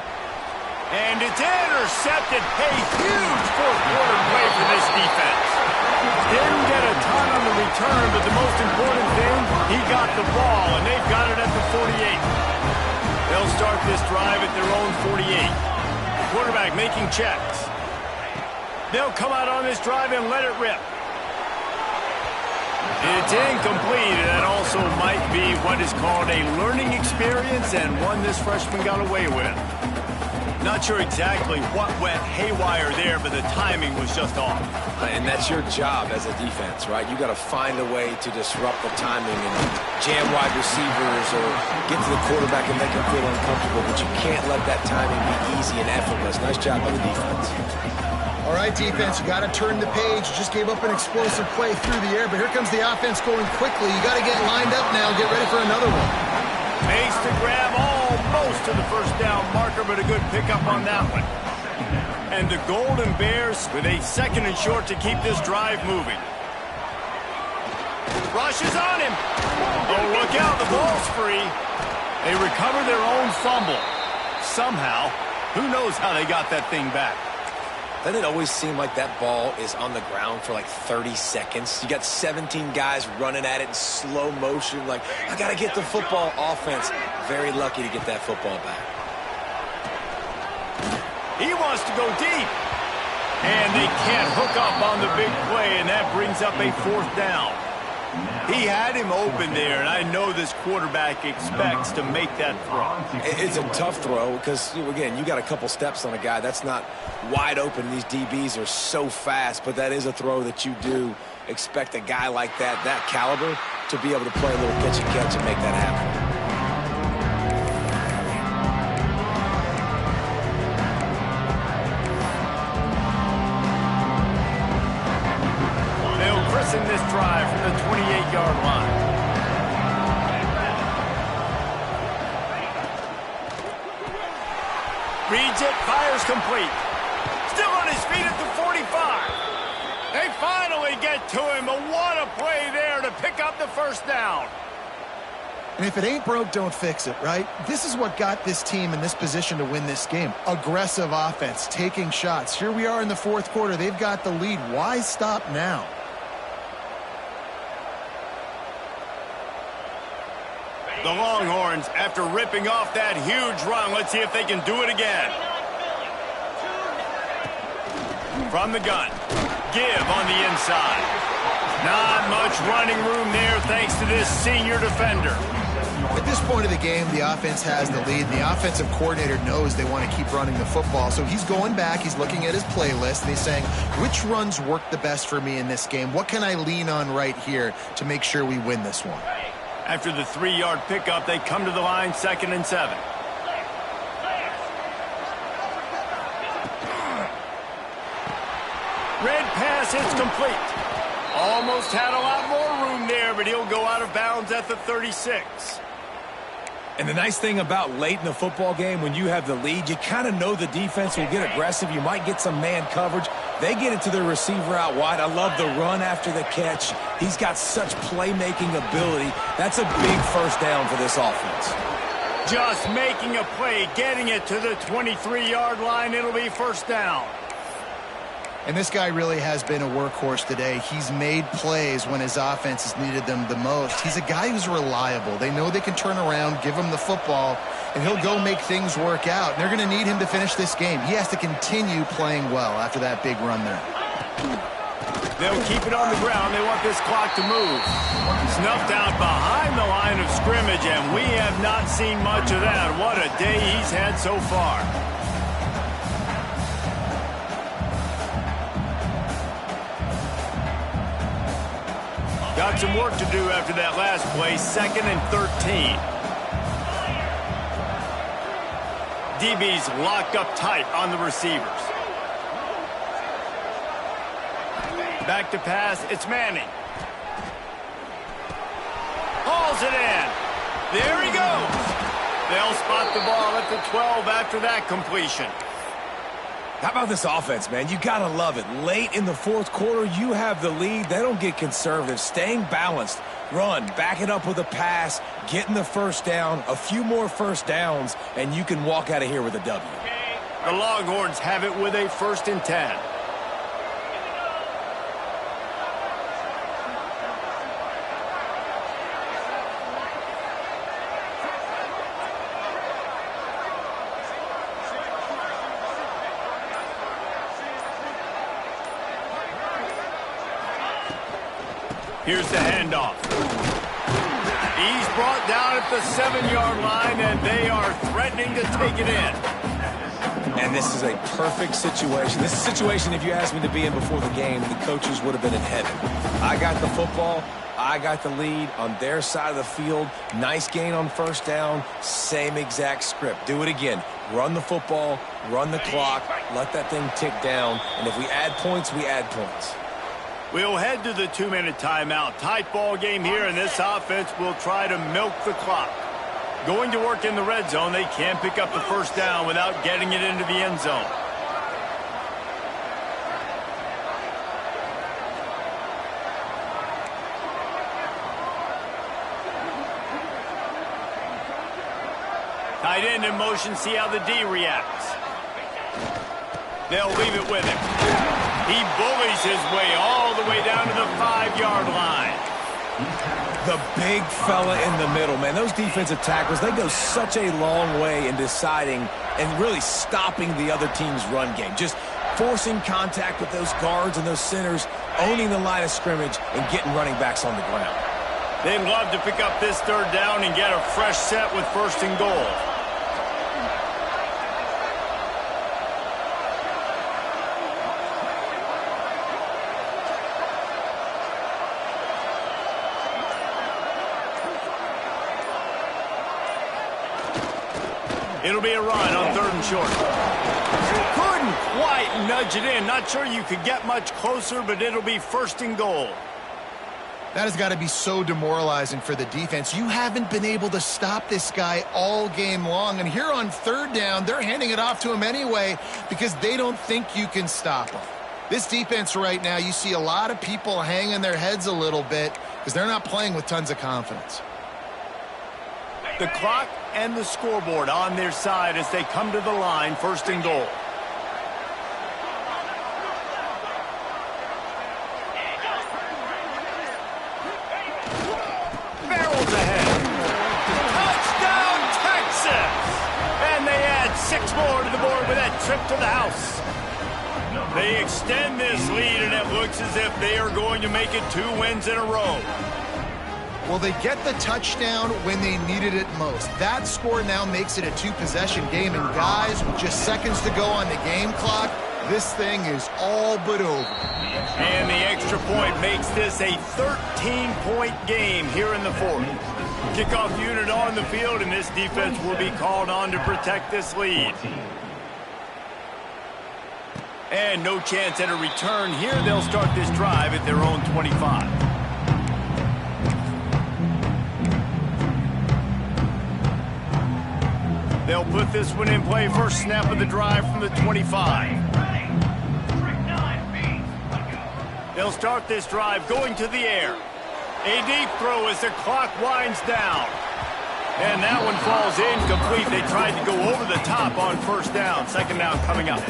And it's intercepted. Hey, huge fourth-quarter play for this defense. Didn't get a ton on the return, but the most important thing, he got the ball, and they've got it at the 48. They'll start this drive at their own 48. Quarterback making checks. They'll come out on this drive and let it rip. It's incomplete, and that also might be what is called a learning experience and one this freshman got away with. Not sure exactly what went haywire there, but the timing was just off. And that's your job as a defense, right? You got to find a way to disrupt the timing and jam wide receivers or get to the quarterback and make him feel uncomfortable, but you can't let that timing be easy and effortless. Nice job by the defense. All right, defense, you got to turn the page. You just gave up an explosive play through the air, but here comes the offense going quickly. You got to get lined up now, get ready for another one. Makes the grab almost to the 1st down marker, but a good pickup on that one. And the Golden Bears with a 2nd and short to keep this drive moving. Rushes on him. Oh, look out, the ball's free. They recover their own fumble. Somehow, who knows how they got that thing back. Doesn't it always seem like that ball is on the ground for like 30 seconds? You got 17 guys running at it in slow motion. Like, I got to get the football. Offense, very lucky to get that football back. He wants to go deep. And they can't hook up on the big play, and that brings up a 4th down. He had him open there, and I know this quarterback expects to make that throw. It's a tough throw because, again, you got a couple steps on a guy. That's not wide open. These DBs are so fast, but that is a throw that you do expect a guy like that caliber, to be able to play a little catch and catch and make that happen. In this drive from the 28-yard line. Reads it, fires complete. Still on his feet at the 45. They finally get to him, but what a play there to pick up the 1st down. And if it ain't broke, don't fix it, right? This is what got this team in this position to win this game. Aggressive offense, taking shots. Here we are in the 4th quarter. They've got the lead. Why stop now? The Longhorns, after ripping off that huge run, let's see if they can do it again. From the gun, give on the inside. Not much running room there thanks to this senior defender. At this point of the game, the offense has the lead. The offensive coordinator knows they want to keep running the football. So he's going back, he's looking at his playlist, and he's saying, which runs work the best for me in this game? What can I lean on right here to make sure we win this one? After the 3-yard pickup, they come to the line, 2nd and 7. Red pass is complete. Almost had a lot more room there, but he'll go out of bounds at the 36. And the nice thing about late in the football game, when you have the lead, you kind of know the defense will get aggressive. You might get some man coverage. They get it to their receiver out wide. I love the run after the catch. He's got such playmaking ability. That's a big 1st down for this offense. Just making a play, getting it to the 23-yard line. It'll be 1st down. And this guy really has been a workhorse today. He's made plays when his offense has needed them the most. He's a guy who's reliable. They know they can turn around, give him the football, and he'll go make things work out. And they're going to need him to finish this game. He has to continue playing well after that big run there. They'll keep it on the ground. They want this clock to move. Snuffed out behind the line of scrimmage, and we have not seen much of that. What a day he's had so far. Got some work to do after that last play, 2nd and 13. DB's locked up tight on the receivers. Back to pass, it's Manning. Hauls it in. There he goes. They'll spot the ball at the 12 after that completion. How about this offense, man? You got to love it. Late in the 4th quarter, you have the lead. They don't get conservative. Staying balanced. Run, back it up with a pass, getting the 1st down, a few more 1st downs, and you can walk out of here with a W. The Longhorns have it with a 1st and 10. Here's the handoff. He's brought down at the 7-yard line, and they are threatening to take it in. And this is a perfect situation. This is a situation, if you asked me to be in before the game, the coaches would have been in heaven. I got the football. I got the lead on their side of the field. Nice gain on 1st down. Same exact script. Do it again. Run the football, run the clock, let that thing tick down. And if we add points, we add points. We'll head to the 2-minute timeout. Tight ball game here, and this offense will try to milk the clock. Going to work in the red zone, they can't pick up the 1st down without getting it into the end zone. Tight end in motion, see how the D reacts. They'll leave it with him. He bullies his way all the way down to the 5-yard line. The big fella in the middle, man. Those defensive tackles, they go such a long way in deciding and really stopping the other team's run game. Just forcing contact with those guards and those centers, owning the line of scrimmage, and getting running backs on the ground. They'd love to pick up this 3rd down and get a fresh set with 1st and goal. It'll be a run on 3rd and short. Couldn't quite nudge it in. Not sure you could get much closer, but it'll be 1st and goal. That has got to be so demoralizing for the defense. You haven't been able to stop this guy all game long. And here on 3rd down, they're handing it off to him anyway because they don't think you can stop him. This defense right now, you see a lot of people hanging their heads a little bit because they're not playing with tons of confidence. The clock and the scoreboard on their side as they come to the line, 1st and goal. Barrels ahead. Touchdown, Texas! And they add 6 more to the board with that trip to the house. They extend this lead, and it looks as if they are going to make it 2 wins in a row. Well, they get the touchdown when they needed it most. That score now makes it a 2-possession game. And guys, with just seconds to go on the game clock, this thing is all but over. And the extra point makes this a 13-point game here in the 4th. Kickoff unit on the field, and this defense will be called on to protect this lead. And no chance at a return here. They'll start this drive at their own 25. They'll put this one in play. First snap of the drive from the 25. They'll start this drive going to the air. A deep throw as the clock winds down. And that one falls incomplete. They tried to go over the top on 1st down. 2nd down coming up.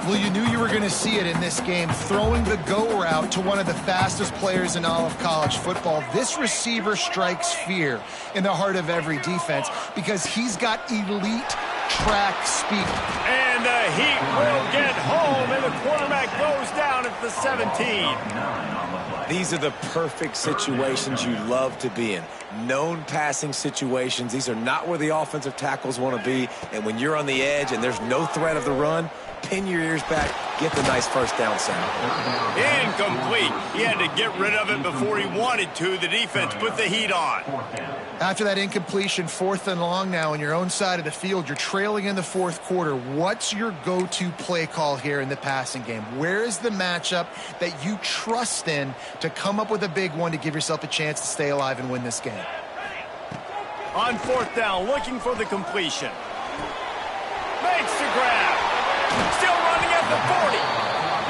Well, you knew you were going to see it in this game, throwing the go route to one of the fastest players in all of college football. This receiver strikes fear in the heart of every defense because he's got elite track speed. And the Heat will get home, and the quarterback goes down at the 17. These are the perfect situations you love to be in. Known passing situations. These are not where the offensive tackles want to be. And when you're on the edge and there's no threat of the run, pin your ears back, get the nice 1st down sound. Incomplete. He had to get rid of it before he wanted to. The defense put the heat on. After that incompletion, 4th and long now on your own side of the field, you're trailing in the 4th quarter. What's your go-to play call here in the passing game? Where is the matchup that you trust in to come up with a big one to give yourself a chance to stay alive and win this game? On 4th down, looking for the completion. Makes the grab. Still running at the 40.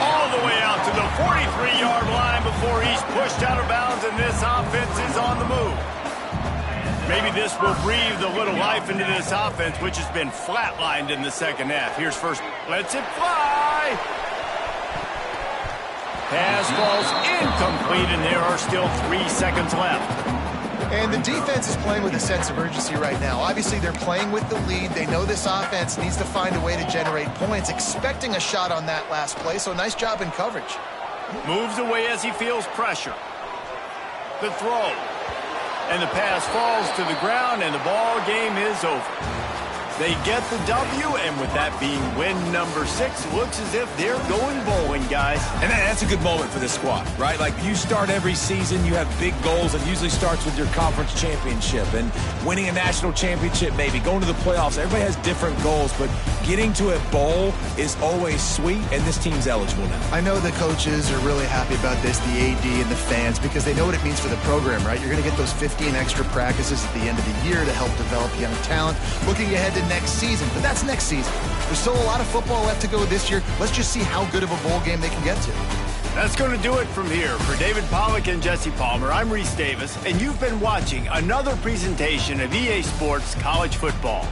All the way out to the 43-yard line before he's pushed out of bounds, and this offense is on the move. Maybe this will breathe a little life into this offense, which has been flatlined in the 2nd half. Here's first. Lets it fly. Pass falls incomplete, and there are still 3 seconds left. And the defense is playing with a sense of urgency right now. Obviously, they're playing with the lead. They know this offense needs to find a way to generate points, expecting a shot on that last play, so nice job in coverage. Moves away as he feels pressure. The throw. And the pass falls to the ground, and the ball game is over. They get the W, and with that being win number 6, looks as if they're going bowling, guys. And that's a good moment for this squad, right? Like, you start every season, you have big goals. It usually starts with your conference championship and winning a national championship, maybe going to the playoffs. Everybody has different goals, but getting to a bowl is always sweet, and this team's eligible now. I know the coaches are really happy about this, the AD and the fans, because they know what it means for the program, right? You're going to get those 15 extra practices at the end of the year to help develop young talent. Looking ahead to next season, but that's next season. There's still a lot of football left to go this year. Let's just see how good of a bowl game they can get to. That's going to do it from here. For David Pollack and Jesse Palmer, I'm Reese Davis, and you've been watching another presentation of EA Sports College Football.